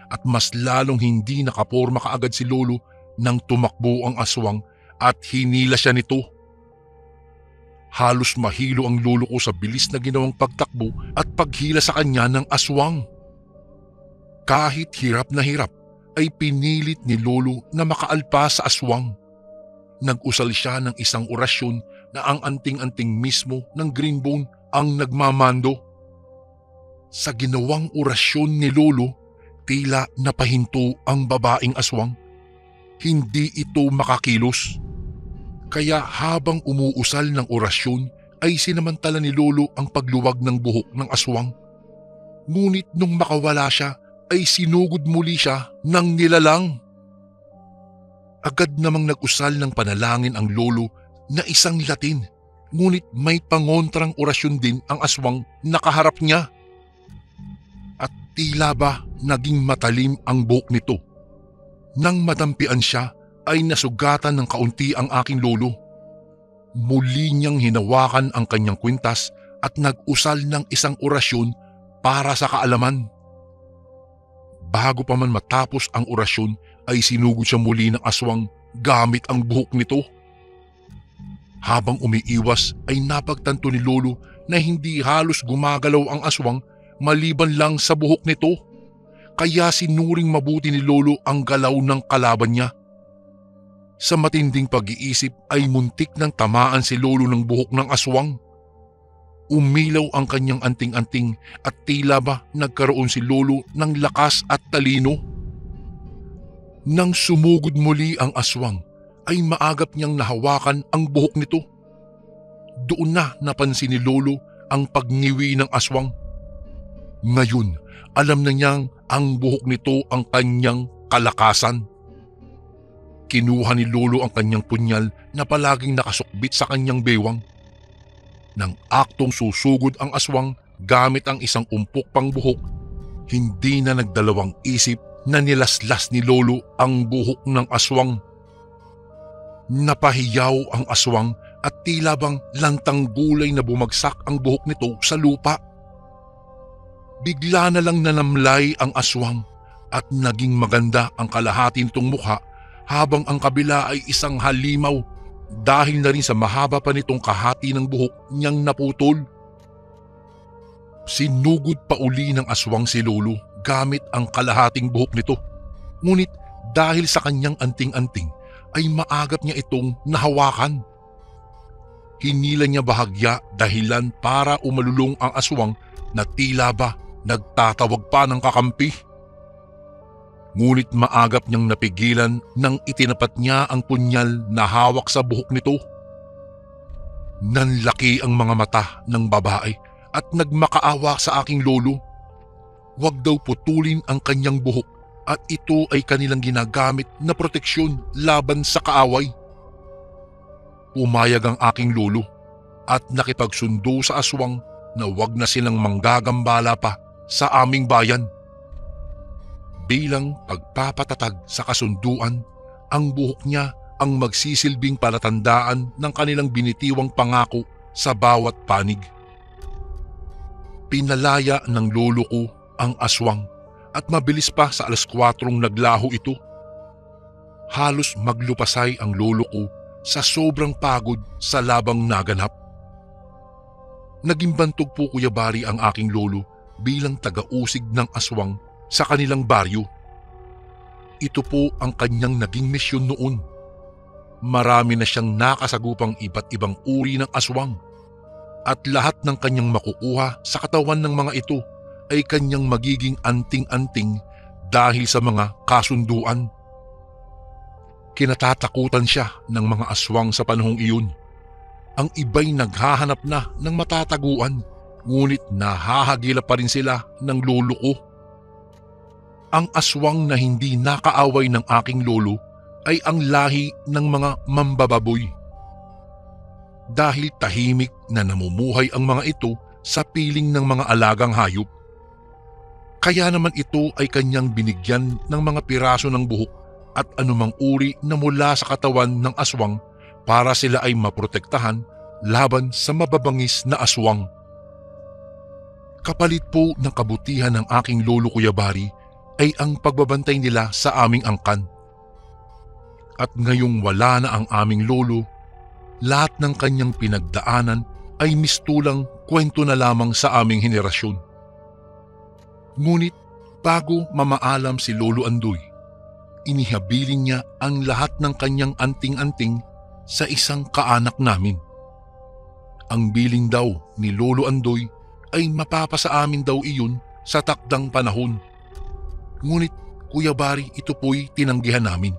at mas lalong hindi nakaporma kaagad si lolo nang tumakbo ang aswang at hinila siya nito. Halos mahilo ang lolo ko sa bilis na ginawang pagtakbo at paghila sa kanya ng aswang. Kahit hirap na hirap ay pinilit ni lolo na makaalpas sa aswang. Nag-usal siya ng isang orasyon na ang anting-anting mismo ng Greenbone ang nagmamando. Sa ginawang orasyon ni lolo, tila napahinto ang babaeng aswang. Hindi ito makakilos. Kaya habang umuusal ng orasyon ay sinamantala ni lolo ang pagluwag ng buhok ng aswang. Ngunit nung makawala siya ay sinugod muli siya ng nilalang. Agad namang nag-usal ng panalangin ang lolo na isang Latin, ngunit may pangontrang orasyon din ang aswang nakaharap niya. At tila ba naging matalim ang buhok nito. Nang madampian siya ay nasugatan ng kaunti ang aking lolo. Muli niyang hinawakan ang kanyang kwintas at nag-usal ng isang orasyon para sa kaalaman. Bago pa man matapos ang orasyon ay sinugod siya muli ng aswang gamit ang buhok nito. Habang umiiwas ay napagtanto ni lolo na hindi halos gumagalaw ang aswang maliban lang sa buhok nito. Kaya sinuring mabuti ni lolo ang galaw ng kalaban niya. Sa matinding pag-iisip ay muntik nang tamaan si lolo ng buhok ng aswang. Umilaw ang kanyang anting-anting at tila ba nagkaroon si lolo ng lakas at talino. Nang sumugod muli ang aswang ay maagap niyang nahawakan ang buhok nito. Doon na napansin ni lolo ang pagngiwi ng aswang. Ngayon, alam na niyang ang buhok nito ang kanyang kalakasan. Kinuha ni lolo ang kanyang punyal na palaging nakasukbit sa kanyang bewang. Nang aktong susugod ang aswang gamit ang isang umpok pang buhok, hindi na nagdalawang isip na nilaslas ni lolo ang buhok ng aswang. Napahiyaw ang aswang at tila bang lantang gulay na bumagsak ang buhok nito sa lupa. Bigla na lang nanamlay ang aswang at naging maganda ang kalahati nitong mukha habang ang kabila ay isang halimaw dahil na rin sa mahaba pa nitong kahati ng buhok niyang naputol. Sinugod pa uli ng aswang si lolo gamit ang kalahating buhok nito. Ngunit dahil sa kanyang anting-anting ay maagap niya itong nahawakan. Hinila niya bahagya dahilan para umalulong ang aswang na tila ba nagtatawag pa ng kakampi. Ngunit maagap niyang napigilan nang itinapat niya ang punyal na hawak sa buhok nito. Nanlaki ang mga mata ng babae at nagmakaawa sa aking lolo. Huwag daw putulin ang kanyang buhok at ito ay kanilang ginagamit na proteksyon laban sa kaaway. Pumayag ang aking lolo at nakipagsundo sa aswang na huwag na silang manggagambala pa sa aming bayan. Bilang pagpapatatag sa kasunduan, ang buhok niya ang magsisilbing palatandaan ng kanilang binitiwang pangako sa bawat panig. Pinalaya ng lolo ko ang aswang at mabilis pa sa 4:00 naglaho ito. Halos maglupasay ang lolo ko sa sobrang pagod sa labang naganap. Naging bantog po Kuya Bari ang aking lolo bilang taga-usig ng aswang sa kanilang baryo. Ito po ang kanyang naging misyon noon. Marami na siyang nakasagupang iba't ibang uri ng aswang at lahat ng kanyang makukuha sa katawan ng mga ito ay kanyang magiging anting-anting dahil sa mga kasunduan. Kinatatakutan siya ng mga aswang sa panahong iyon. Ang iba'y naghahanap na ng matataguan, ngunit nahahagilap pa rin sila ng lolo ko. Ang aswang na hindi nakaaway ng aking lolo ay ang lahi ng mga mambababoy. Dahil tahimik na namumuhay ang mga ito sa piling ng mga alagang hayop. Kaya naman ito ay kanyang binigyan ng mga piraso ng buhok at anumang uri na mula sa katawan ng aswang para sila ay maprotektahan laban sa mababangis na aswang. Kapalit po ng kabutihan ng aking lolo Kuyabari ay ang pagbabantay nila sa aming angkan. At ngayong wala na ang aming lolo, lahat ng kanyang pinagdaanan ay mistulang kwento na lamang sa aming henerasyon. Ngunit bago mamaalam si Lolo Andoy, inihabilin niya ang lahat ng kanyang anting-anting sa isang kaanak namin. Ang biling daw ni Lolo Andoy ay mapapasa amin daw iyon sa takdang panahon. Ngunit Kuya Bari, ito po'y tinanggihan namin.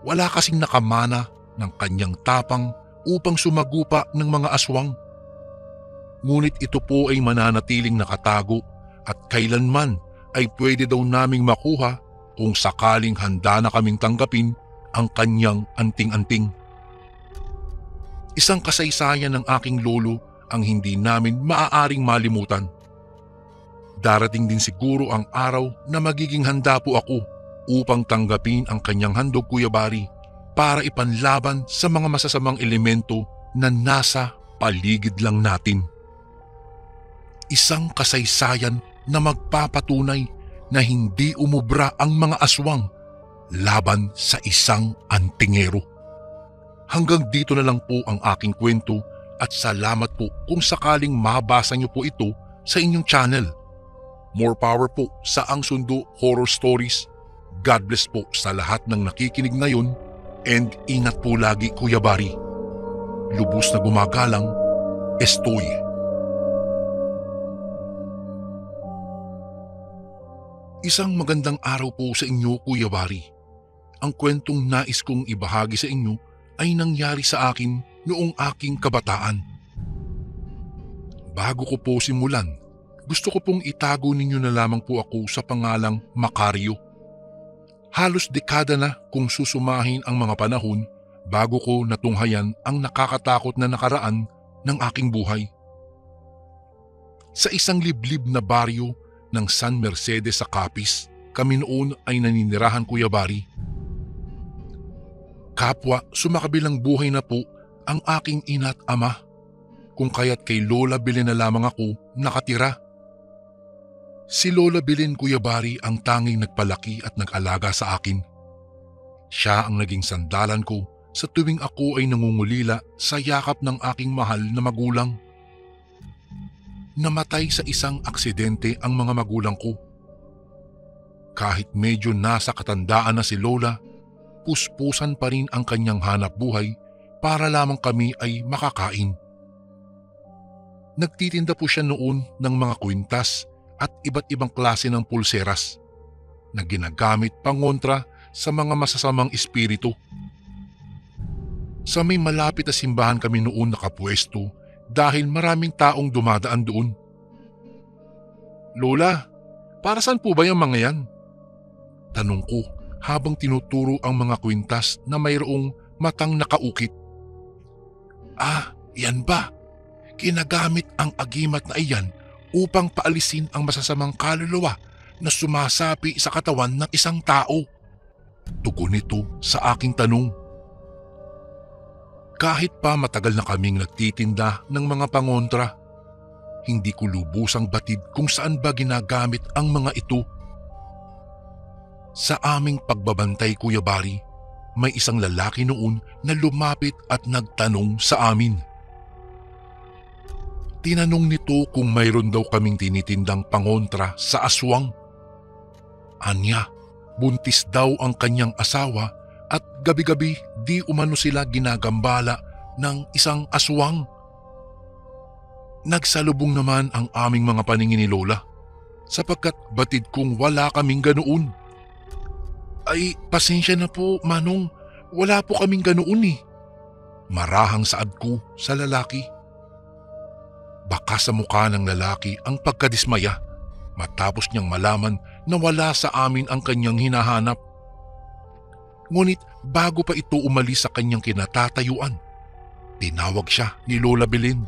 Wala kasing nakamana ng kanyang tapang upang sumagupa ng mga aswang. Ngunit ito po ay mananatiling nakatago at kailanman ay pwede daw naming makuha kung sakaling handa na kaming tanggapin ang kanyang anting-anting. Isang kasaysayan ng aking lolo ang hindi namin maaaring malimutan. Darating din siguro ang araw na magiging handa po ako upang tanggapin ang kanyang handog, Kuya Bari, para ipanlaban sa mga masasamang elemento na nasa paligid lang natin. Isang kasaysayan na magpapatunay na hindi umubra ang mga aswang laban sa isang antingero. Hanggang dito na lang po ang aking kwento at salamat po kung sakaling mabasa niyo po ito sa inyong channel. More power po sa Ang Sundo Horror Stories. God bless po sa lahat ng nakikinig ngayon and ingat po lagi, Kuya Bari. Lubos na gumagalang, Estoy. Isang magandang araw po sa inyo, Kuya Bari. Ang kwentong nais kong ibahagi sa inyo ay nangyari sa akin noong aking kabataan. Bago ko po simulan, gusto ko pong itago ninyo na lamang po ako sa pangalang Macario. Halos dekada na kung susumahin ang mga panahon bago ko natunghayan ang nakakatakot na nakaraan ng aking buhay. Sa isang liblib na baryo ng San Mercedes sa Capiz, kami noon ay naninirahan, Kuya Bari. Kapwa sumakabilang buhay na po ang aking ina at ama, kung kaya't kay Lola Belen na lamang ako nakatira. Si Lola Belen, Kuya Bari, ang tanging nagpalaki at nag-alaga sa akin. Siya ang naging sandalan ko sa tuwing ako ay nangungulila sa yakap ng aking mahal na magulang. Namatay sa isang aksidente ang mga magulang ko. Kahit medyo nasa katandaan na si Lola, puspusan pa rin ang kanyang hanap buhay para lamang kami ay makakain. Nagtitinda po siya noon ng mga kwintas at iba't ibang klase ng pulseras na ginagamit pangontra sa mga masasamang espiritu. Sa may malapit na simbahan kami noon nakapwesto dahil maraming taong dumadaan doon. Lola, para saan po ba yung mga yan? Tanong ko habang tinuturo ang mga kwintas na mayroong matang nakaukit. Yan ba? Ginagamit ang agimat na iyan upang paalisin ang masasamang kaluluwa na sumasapi sa katawan ng isang tao. Tugon nito sa aking tanong. Kahit pa matagal na kaming nagtitinda ng mga pangontra, hindi ko lubusang batid kung saan ba ginagamit ang mga ito. Sa aming pagbabantay, Kuya Bari, may isang lalaki noon na lumapit at nagtanong sa amin. Tinanong nito kung mayroon daw kaming tinitindang pangontra sa aswang. Anya, buntis daw ang kanyang asawa at gabi-gabi di umano sila ginagambala ng isang aswang. Nagsalubong naman ang aming mga paningin ni Lola sapagkat batid kong wala kaming ganoon. Ay, pasensya na po, Manong. Wala po kaming ganoon eh. Marahang saad ko sa lalaki. Baka sa mukha ng lalaki ang pagkadismaya matapos niyang malaman na wala sa amin ang kanyang hinahanap. Ngunit bago pa ito umalis sa kanyang kinatatayuan, tinawag siya ni Lola Belen.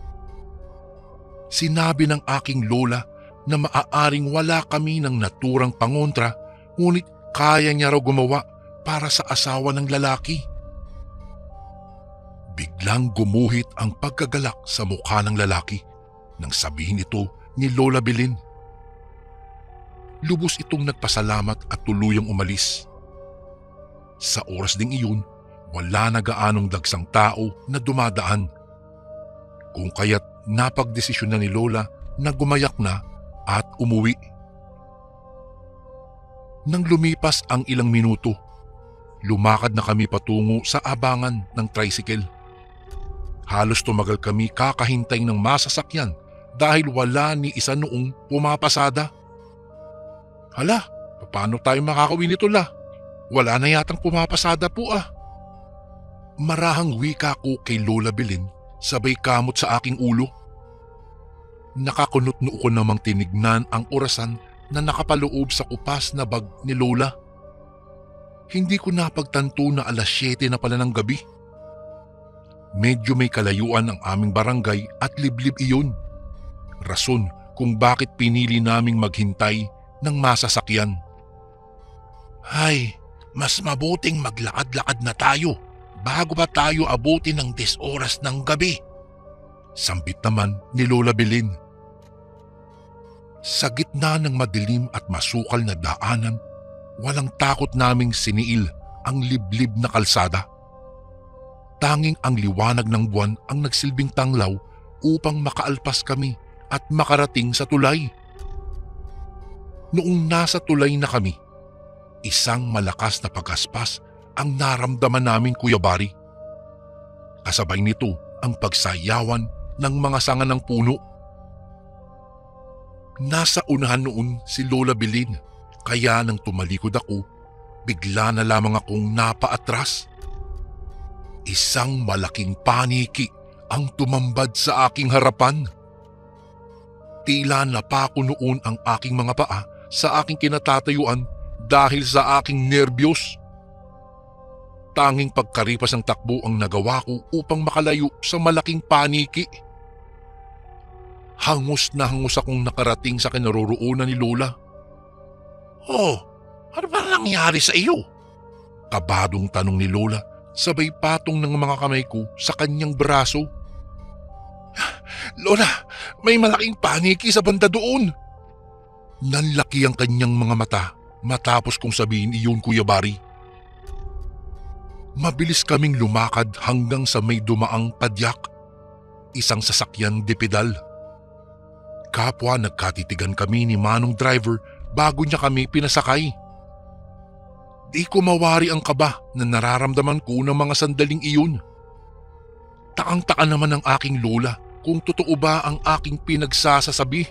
Sinabi ng aking lola na maaaring wala kami ng naturang pangontra, ngunit kaya niya raw gumawa para sa asawa ng lalaki. Biglang gumuhit ang pagkagalak sa mukha ng lalaki nang sabihin ito ni Lola Belen. Lubos itong nagpasalamat at tuluyang umalis. Sa oras ding iyon, wala na gaanong dagsang tao na dumadaan. Kung kaya't napagdesisyon na ni Lola na gumayak na at umuwi. Nang lumipas ang ilang minuto, lumakad na kami patungo sa abangan ng tricycle. Halos tumagal kami kakahintay ng masasakyan dahil wala ni isa noong pumapasada. Hala, paano tayo makakauwi nito la? Wala na yatang pumapasada po ah. Marahang wika ko kay Lola Belen sabay kamot sa aking ulo. Nakakunot-noo ko namang tinignan ang orasan na nakapaloob sa kupas na bag ni Lola. Hindi ko napagtanto na 7:00 na pala ng gabi. Medyo may kalayuan ang aming barangay at liblib iyon. Rason kung bakit pinili naming maghintay ng masasakyan. Ay, mas mabuting maglakad-lakad na tayo bago pa tayo abutin ng 10 oras ng gabi. Sambit naman ni Lola Belen. Sa gitna ng madilim at masukal na daanan, walang takot naming siniil ang liblib na kalsada. Tanging ang liwanag ng buwan ang nagsilbing tanglaw upang makaalpas kami at makarating sa tulay. Noong nasa tulay na kami, isang malakas na pagaspas ang naramdaman namin, Kuya Bari. Kasabay nito ang pagsayawan ng mga sanga ng puno. Nasa unahan noon si Lola Belen, kaya nang tumalikod ako, bigla na lamang akong napaatras. Isang malaking paniki ang tumambad sa aking harapan. Tila napako noon ang aking mga paa sa aking kinatatayuan dahil sa aking nerbiyos. Tanging pagkaripas ng takbo ang nagawa ko upang makalayo sa malaking paniki. Hangos na hangos akong nakarating sa kinaroroonan ni Lola. Oh, ano ba nangyari sa iyo? Kabadong tanong ni Lola, sabay patong ng mga kamay ko sa kanyang braso. Lola, may malaking paniki sa banda doon. Nanlaki ang kanyang mga mata matapos kong sabihin iyon, Kuya Bari. Mabilis kaming lumakad hanggang sa may dumaang padyak, isang sasakyan de pedal. Kapwa nagkatitigan kami ni Manong driver bago niya kami pinasakay. Di ko mawari ang kaba na nararamdaman ko ng mga sandaling iyon. Taang-taka naman ang aking lola kung totoo ba ang aking pinagsasasabi.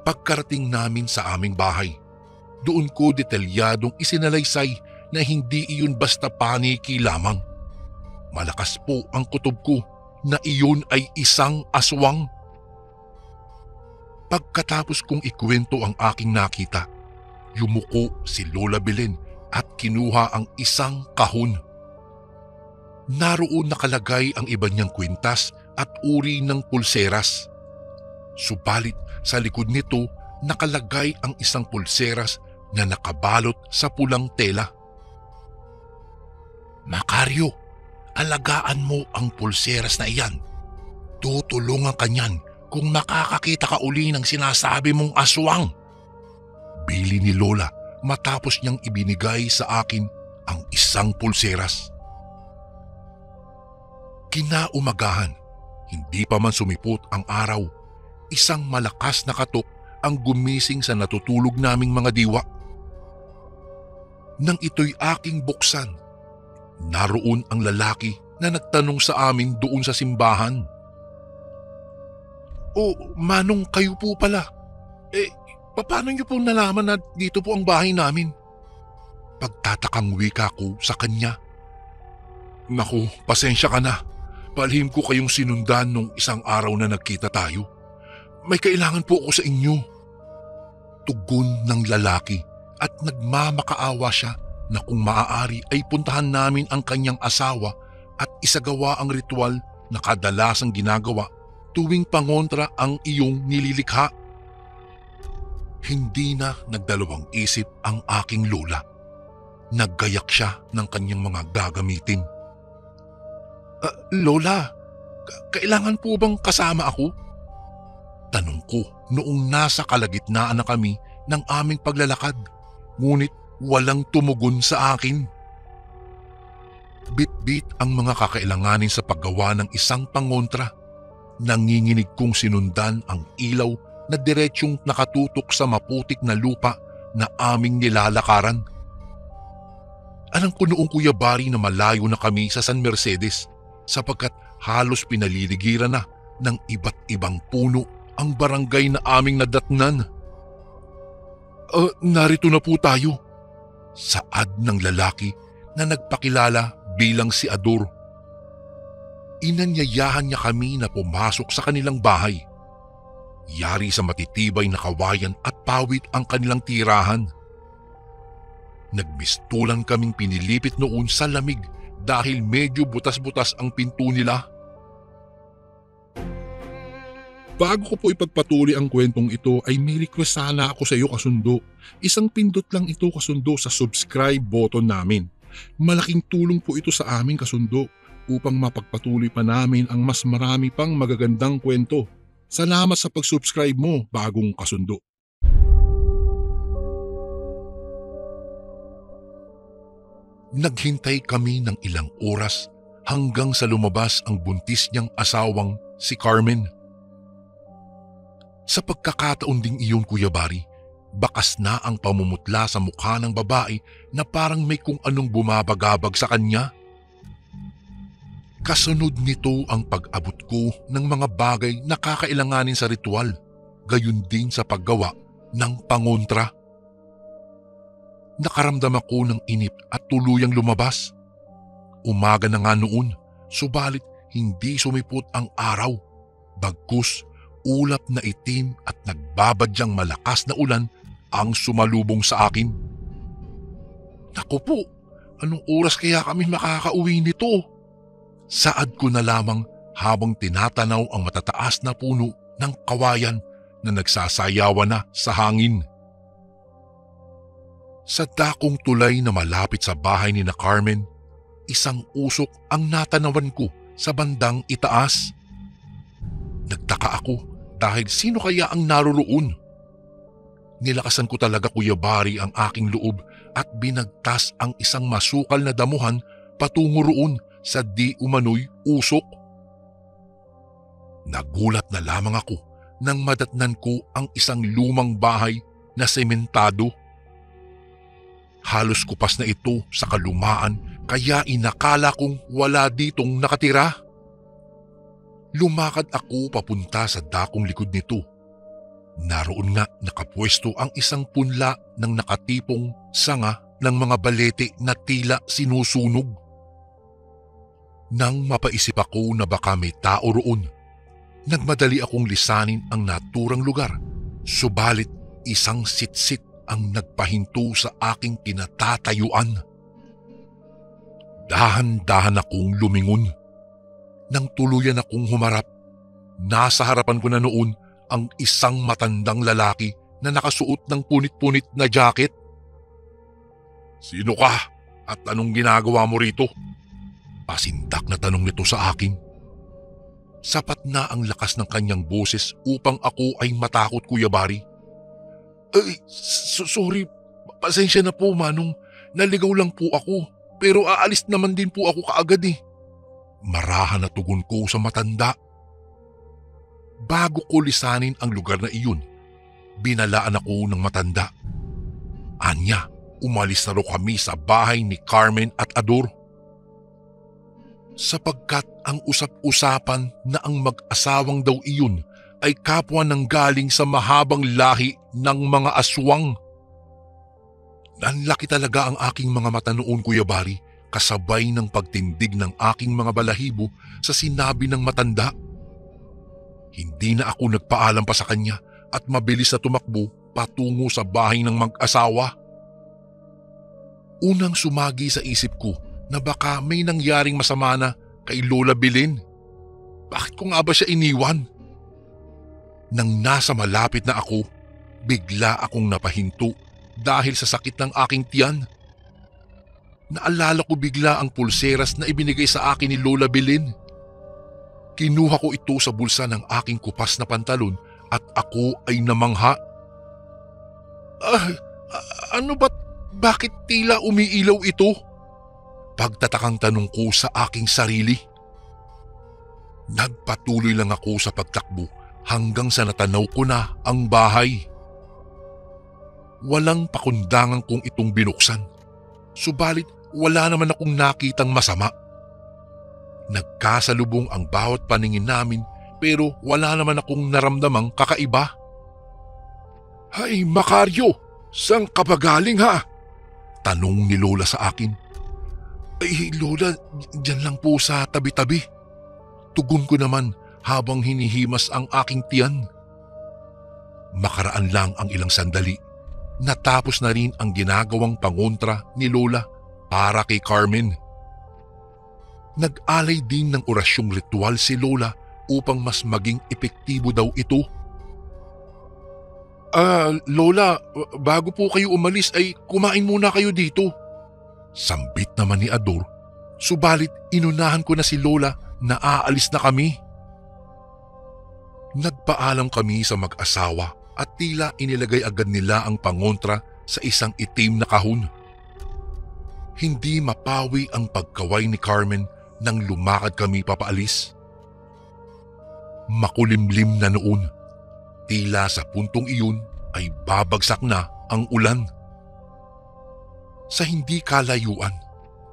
Pagkarating namin sa aming bahay, doon ko detalyadong isinalaysay na hindi iyon basta paniki lamang. Malakas po ang kutob ko na iyon ay isang aswang. Pagkatapos kong ikwento ang aking nakita, yumuko si Lola Belen at kinuha ang isang kahon. Naroon nakalagay ang iba niyang kwintas at uri ng pulseras. Subalit sa likod nito nakalagay ang isang pulseras na nakabalot sa pulang tela. Makaryo, alagaan mo ang pulseras na iyan. Tutulungan ka niyan kung makakakita ka uli ng sinasabi mong aswang. Bili ni Lola matapos niyang ibinigay sa akin ang isang pulseras. Kinaumagahan, hindi pa man sumipot ang araw, isang malakas na katok ang gumising sa natutulog naming mga diwa. Nang ito'y aking buksan, naroon ang lalaki na nagtanong sa amin doon sa simbahan. O, Manong, kayo po pala. Paano niyo po nalaman na dito po ang bahay namin? Pagtatakang wika ko sa kanya. Naku, pasensya ka na. Palihim ko kayong sinundan nung isang araw na nagkita tayo. May kailangan po ako sa inyo. Tugon ng lalaki at nagmamakaawa siya na kung maaari ay puntahan namin ang kanyang asawa at isagawa ang ritual na kadalasang ginagawa tuwing pangontra ang iyong nililikha. Hindi na nagdalawang isip ang aking lola. Naggayak siya ng kanyang mga gagamitin. Lola, kailangan po bang kasama ako? Tanong ko noong nasa kalagitnaan na kami ng aming paglalakad, ngunit walang tumugon sa akin. Bit-bit ang mga kakailanganin sa paggawa ng isang pangontra. Nanginginig kong sinundan ang ilaw na diretsyong nakatutok sa maputik na lupa na aming nilalakaran. Alam ko noong Kuya Bari na malayo na kami sa San Mercedes sapagkat halos pinaliligiran na ng iba't ibang puno ang barangay na aming nadatnan. Narito na po tayo. Saad ng lalaki na nagpakilala bilang si Ador. Inanyayahan niya kami na pumasok sa kanilang bahay. Yari sa matitibay na kawayan at pawit ang kanilang tirahan. Nagmistulan kaming pinilipit noon sa lamig dahil medyo butas-butas ang pinto nila. Bago ko po ipagpatuloy ang kwentong ito ay may request sana ako sa iyo kasundo. Isang pindot lang ito kasundo sa subscribe button namin. Malaking tulong po ito sa aming kasundo upang mapagpatuloy pa namin ang mas marami pang magagandang kwento. Salamat sa pag-subscribe mo, bagong kasundo. Naghintay kami ng ilang oras hanggang sa lumabas ang buntis niyang asawang si Carmen. Sa pagkakataon ding iyon, Kuya Bari, bakas na ang pamumutla sa mukha ng babae na parang may kung anong bumabagabag sa kanya. Kasunod nito ang pag-abot ko ng mga bagay na kakailanganin sa ritual, gayon din sa paggawa ng pangontra. Nakaramdam ako ng inip at tuluyang lumabas. Umaga na nga noon, subalit hindi sumipot ang araw. Bagkus, ulap na itim at nagbabadyang malakas na ulan ang sumalubong sa akin. Naku po, anong oras kaya kami makakauwi nito? Saad ko na lamang habang tinatanaw ang matataas na puno ng kawayan na nagsasayawan na sa hangin. Sa dakong tulay na malapit sa bahay ni na Carmen, isang usok ang natanawan ko sa bandang itaas. Nagtaka ako dahil sino kaya ang naroroon? Nilakasan ko talaga, Kuya Bari, ang aking loob at binagtas ang isang masukal na damuhan patungo roon sa di umano'y usok. Nagulat na lamang ako nang madatnan ko ang isang lumang bahay na sementado. Halos kupas na ito sa kalumaan kaya inakala kong wala ditong nakatira. Lumakad ako papunta sa dakong likod nito. Naroon nga nakapwesto ang isang punla ng nakatipong sanga ng mga balete na tila sinusunog. Nang mapaisip ako na baka may tao roon, nagmadali akong lisanin ang naturang lugar, subalit isang sitsit ang nagpahinto sa aking kinatatayuan. Dahan-dahan akong lumingon. Nang tuluyan akong humarap, nasa harapan ko na noon ang isang matandang lalaki na nakasuot ng punit-punit na jacket. Sino ka at anong ginagawa mo rito? Pasindak na tanong nito sa akin. Sapat na ang lakas ng kanyang boses upang ako ay matakot, Kuya Bari. Sorry, pasensya na po, Manong. Naligaw lang po ako, pero aalis naman din po ako kaagad eh. Marahan na tugon ko sa matanda. Bago ko lisanin ang lugar na iyon, binalaan ako ng matanda. Anya, umalis na raw kami sa bahay ni Carmen at Ador. Sapagkat ang usap-usapan na ang mag-asawang daw iyon ay kapwa nang galing sa mahabang lahi ng mga aswang. Nanlaki talaga ang aking mga mata noon, Kuya Bari, kasabay ng pagtindig ng aking mga balahibo sa sinabi ng matanda. Hindi na ako nagpaalam pa sa kanya at mabilis na tumakbo patungo sa bahay ng mag-asawa. Unang sumagi sa isip ko na baka may nangyaring masama na kay Lola Belen. Bakit ko nga ba siya iniwan? Nang nasa malapit na ako, bigla akong napahinto dahil sa sakit ng aking tiyan. Naalala ko bigla ang pulseras na ibinigay sa akin ni Lola Belen. Kinuha ko ito sa bulsa ng aking kupas na pantalon at ako ay namangha. Ano ba't bakit tila umiilaw ito? Pagtatakang tanong ko sa aking sarili. Nagpatuloy lang ako sa pagtakbo hanggang sa natanaw ko na ang bahay. Walang pakundangan kong itong binuksan. Subalit wala naman akong nakitang masama. Nagkasalubong ang bawat paningin namin pero wala naman akong naramdamang kakaiba. "Hay Macario, saan ka ba galing ha?" Tanong ni Lola sa akin. "Ay Lola, dyan lang po sa tabi-tabi." Tugon ko naman habang hinihimas ang aking tiyan. Makaraan lang ang ilang sandali. Natapos na rin ang ginagawang pangontra ni Lola para kay Carmen. Nag-alay din ng orasyong ritual si Lola upang mas maging epektibo daw ito. Lola, bago po kayo umalis ay kumain muna kayo dito." Sambit naman ni Ador, subalit inunahan ko na si Lola na aalis na kami. Nagpaalam kami sa mag-asawa at tila inilagay agad nila ang pangontra sa isang itim na kahon. Hindi mapawi ang pagkaway ni Carmen nang lumakad kami papaalis. Makulimlim na noon. Tila sa puntong iyon ay babagsak na ang ulan. Sa hindi kalayuan,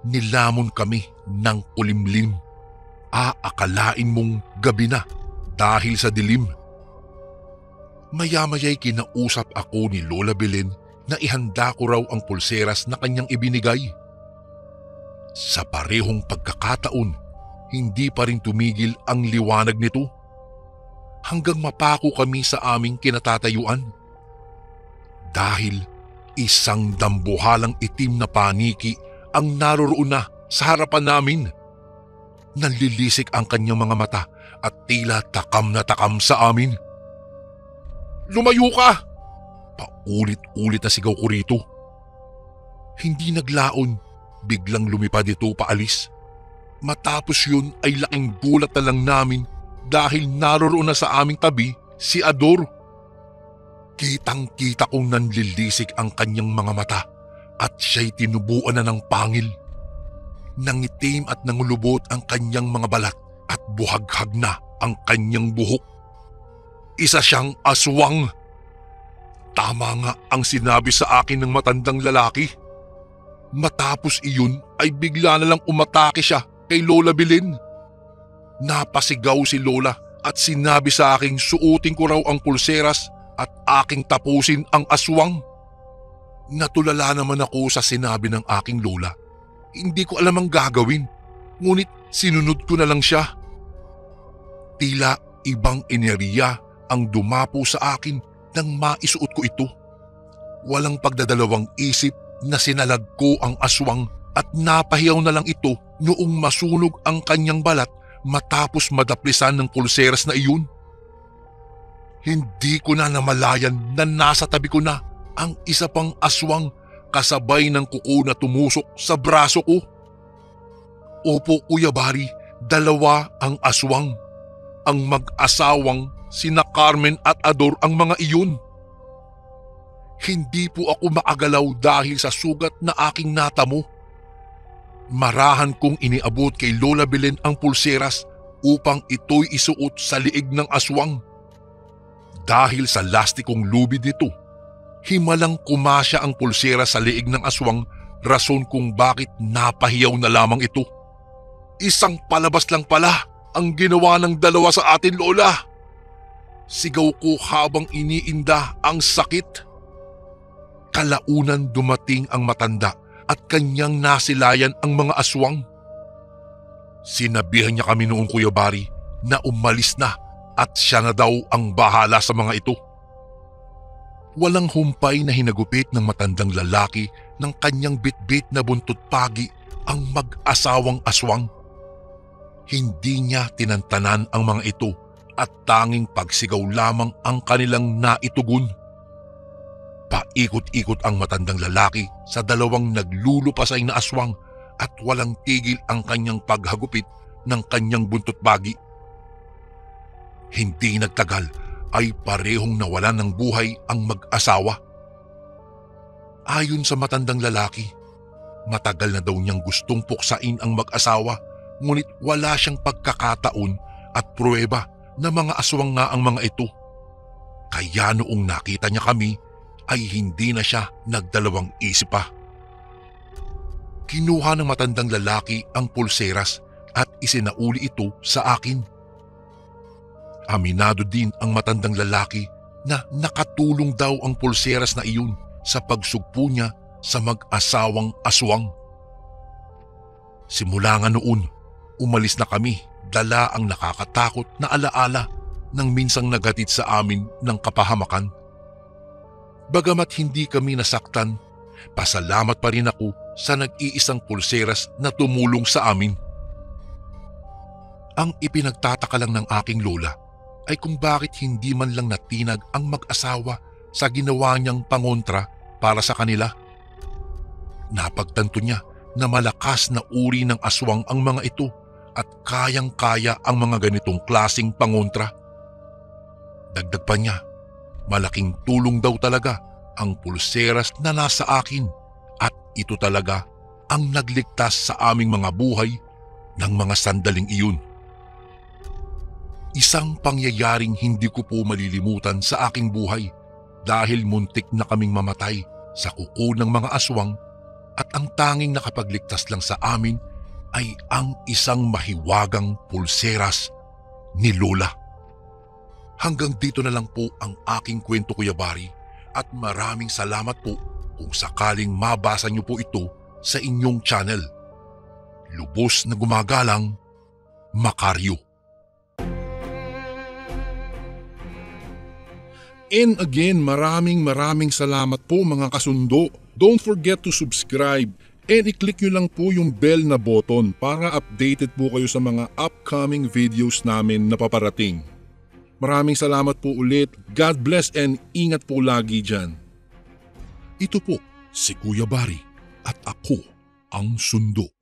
nilamon kami ng kulimlim. Aakalain mong gabi na dahil sa dilim. Maya-maya'y kinausap ako ni Lola Belen na ihanda ko raw ang pulseras na kanyang ibinigay. Sa parehong pagkakataon, hindi pa rin tumigil ang liwanag nito. Hanggang mapako kami sa aming kinatatayuan. Dahil isang dambuhalang itim na paniki ang naroroon na sa harapan namin. Nanlilisik ang kanyang mga mata at tila takam na takam sa amin. "Lumayo ka!" Paulit-ulit na sigaw ko rito. Hindi naglaon, biglang lumipad ito paalis. Matapos yun ay laking gulat na lang namin dahil naroroon na sa aming tabi si Ador. Kitang-kita kong nanlilisik ang kanyang mga mata at siya'y tinubuan na ng pangil. Nangitim at nangulubot ang kanyang mga balat at buhaghag na ang kanyang buhok. Isa siyang aswang. Tama nga ang sinabi sa akin ng matandang lalaki. Matapos iyon ay bigla na lang umatake siya kay Lola Belen. Napasigaw si Lola at sinabi sa aking suotin ko raw ang pulseras at aking tapusin ang aswang. Natulala naman ako sa sinabi ng aking Lola. Hindi ko alam ang gagawin, ngunit sinunod ko na lang siya. Tila ibang enerhiya ang dumapo sa akin nang maisuot ko ito. Walang pagdadalawang isip na sinalag ko ang aswang at napahiyaw na lang ito noong masunog ang kanyang balat matapos madaplisan ng pulseras na iyon. Hindi ko na namalayan na nasa tabi ko na ang isa pang aswang kasabay ng kuko na tumusok sa braso ko. Opo Kuya Bari, dalawa ang aswang. Ang mag-asawang sina Carmen at Ador ang mga iyon. Hindi po ako makagalaw dahil sa sugat na aking natamo. Marahan kong iniabot kay Lola Belen ang pulseras upang ito'y isuot sa liig ng aswang. Dahil sa lastikong lubid nito, himalang kumasya ang pulsera sa liig ng aswang, rason kung bakit napahiyaw na lamang ito. Isang palabas lang pala ang ginawa ng dalawa sa atin, Lola. Sigaw ko habang iniinda ang sakit. Kalaunan dumating ang matanda at kanyang nasilayan ang mga aswang. Sinabihan niya kami noong Kuya Bari na umalis na at siya na daw ang bahala sa mga ito. Walang humpay na hinagupit ng matandang lalaki ng kanyang bitbit na buntot pagi ang mag-asawang aswang. Hindi niya tinantanan ang mga ito at tanging pagsigaw lamang ang kanilang naitugon. Paikot-ikot ang matandang lalaki sa dalawang naglulupasay na aswang at walang tigil ang kanyang paghagupit ng kanyang buntot bagi. Hindi nagtagal ay parehong nawalan ng buhay ang mag-asawa. Ayon sa matandang lalaki, matagal na daw niyang gustong puksain ang mag-asawa, ngunit wala siyang pagkakataon at pruweba na mga aswang nga ang mga ito. Kaya noong nakita niya kami ay hindi na siya nagdalawang isip pa. Kinuha ng matandang lalaki ang pulseras at isinauli ito sa akin. Aminado din ang matandang lalaki na nakatulong daw ang pulseras na iyon sa pagsugpo niya sa mag-asawang aswang. Simula nga noon, umalis na kami, dala ang nakakatakot na alaala ng minsang naghatid sa amin ng kapahamakan. Bagamat hindi kami nasaktan, pasalamat pa rin ako sa nag-iisang pulseras na tumulong sa amin. Ang ipinagtataka lang ng aking lola ay kung bakit hindi man lang natinag ang mag-asawa sa ginawa niyang pangontra para sa kanila. Napagtanto niya na malakas na uri ng aswang ang mga ito at kayang-kaya ang mga ganitong klasing pangontra. Dagdag pa niya, malaking tulong daw talaga ang pulseras na nasa akin at ito talaga ang nagligtas sa aming mga buhay ng mga sandaling iyon. Isang pangyayaring hindi ko po malilimutan sa aking buhay dahil muntik na kaming mamatay sa kuko ng mga aswang at ang tanging nakapagligtas lang sa amin ay ang isang mahiwagang pulseras ni Lola. Hanggang dito na lang po ang aking kwento, Kuya Bari, at maraming salamat po kung sakaling mabasa niyo po ito sa inyong channel. Lubos na gumagalang, Macario. And again, maraming salamat po mga kasundo. Don't forget to subscribe and i-click nyo lang po yung bell na button para updated po kayo sa mga upcoming videos namin na paparating. Maraming salamat po ulit. God bless and ingat po lagi dyan. Ito po si Kuya Bari at ako ang Sundo.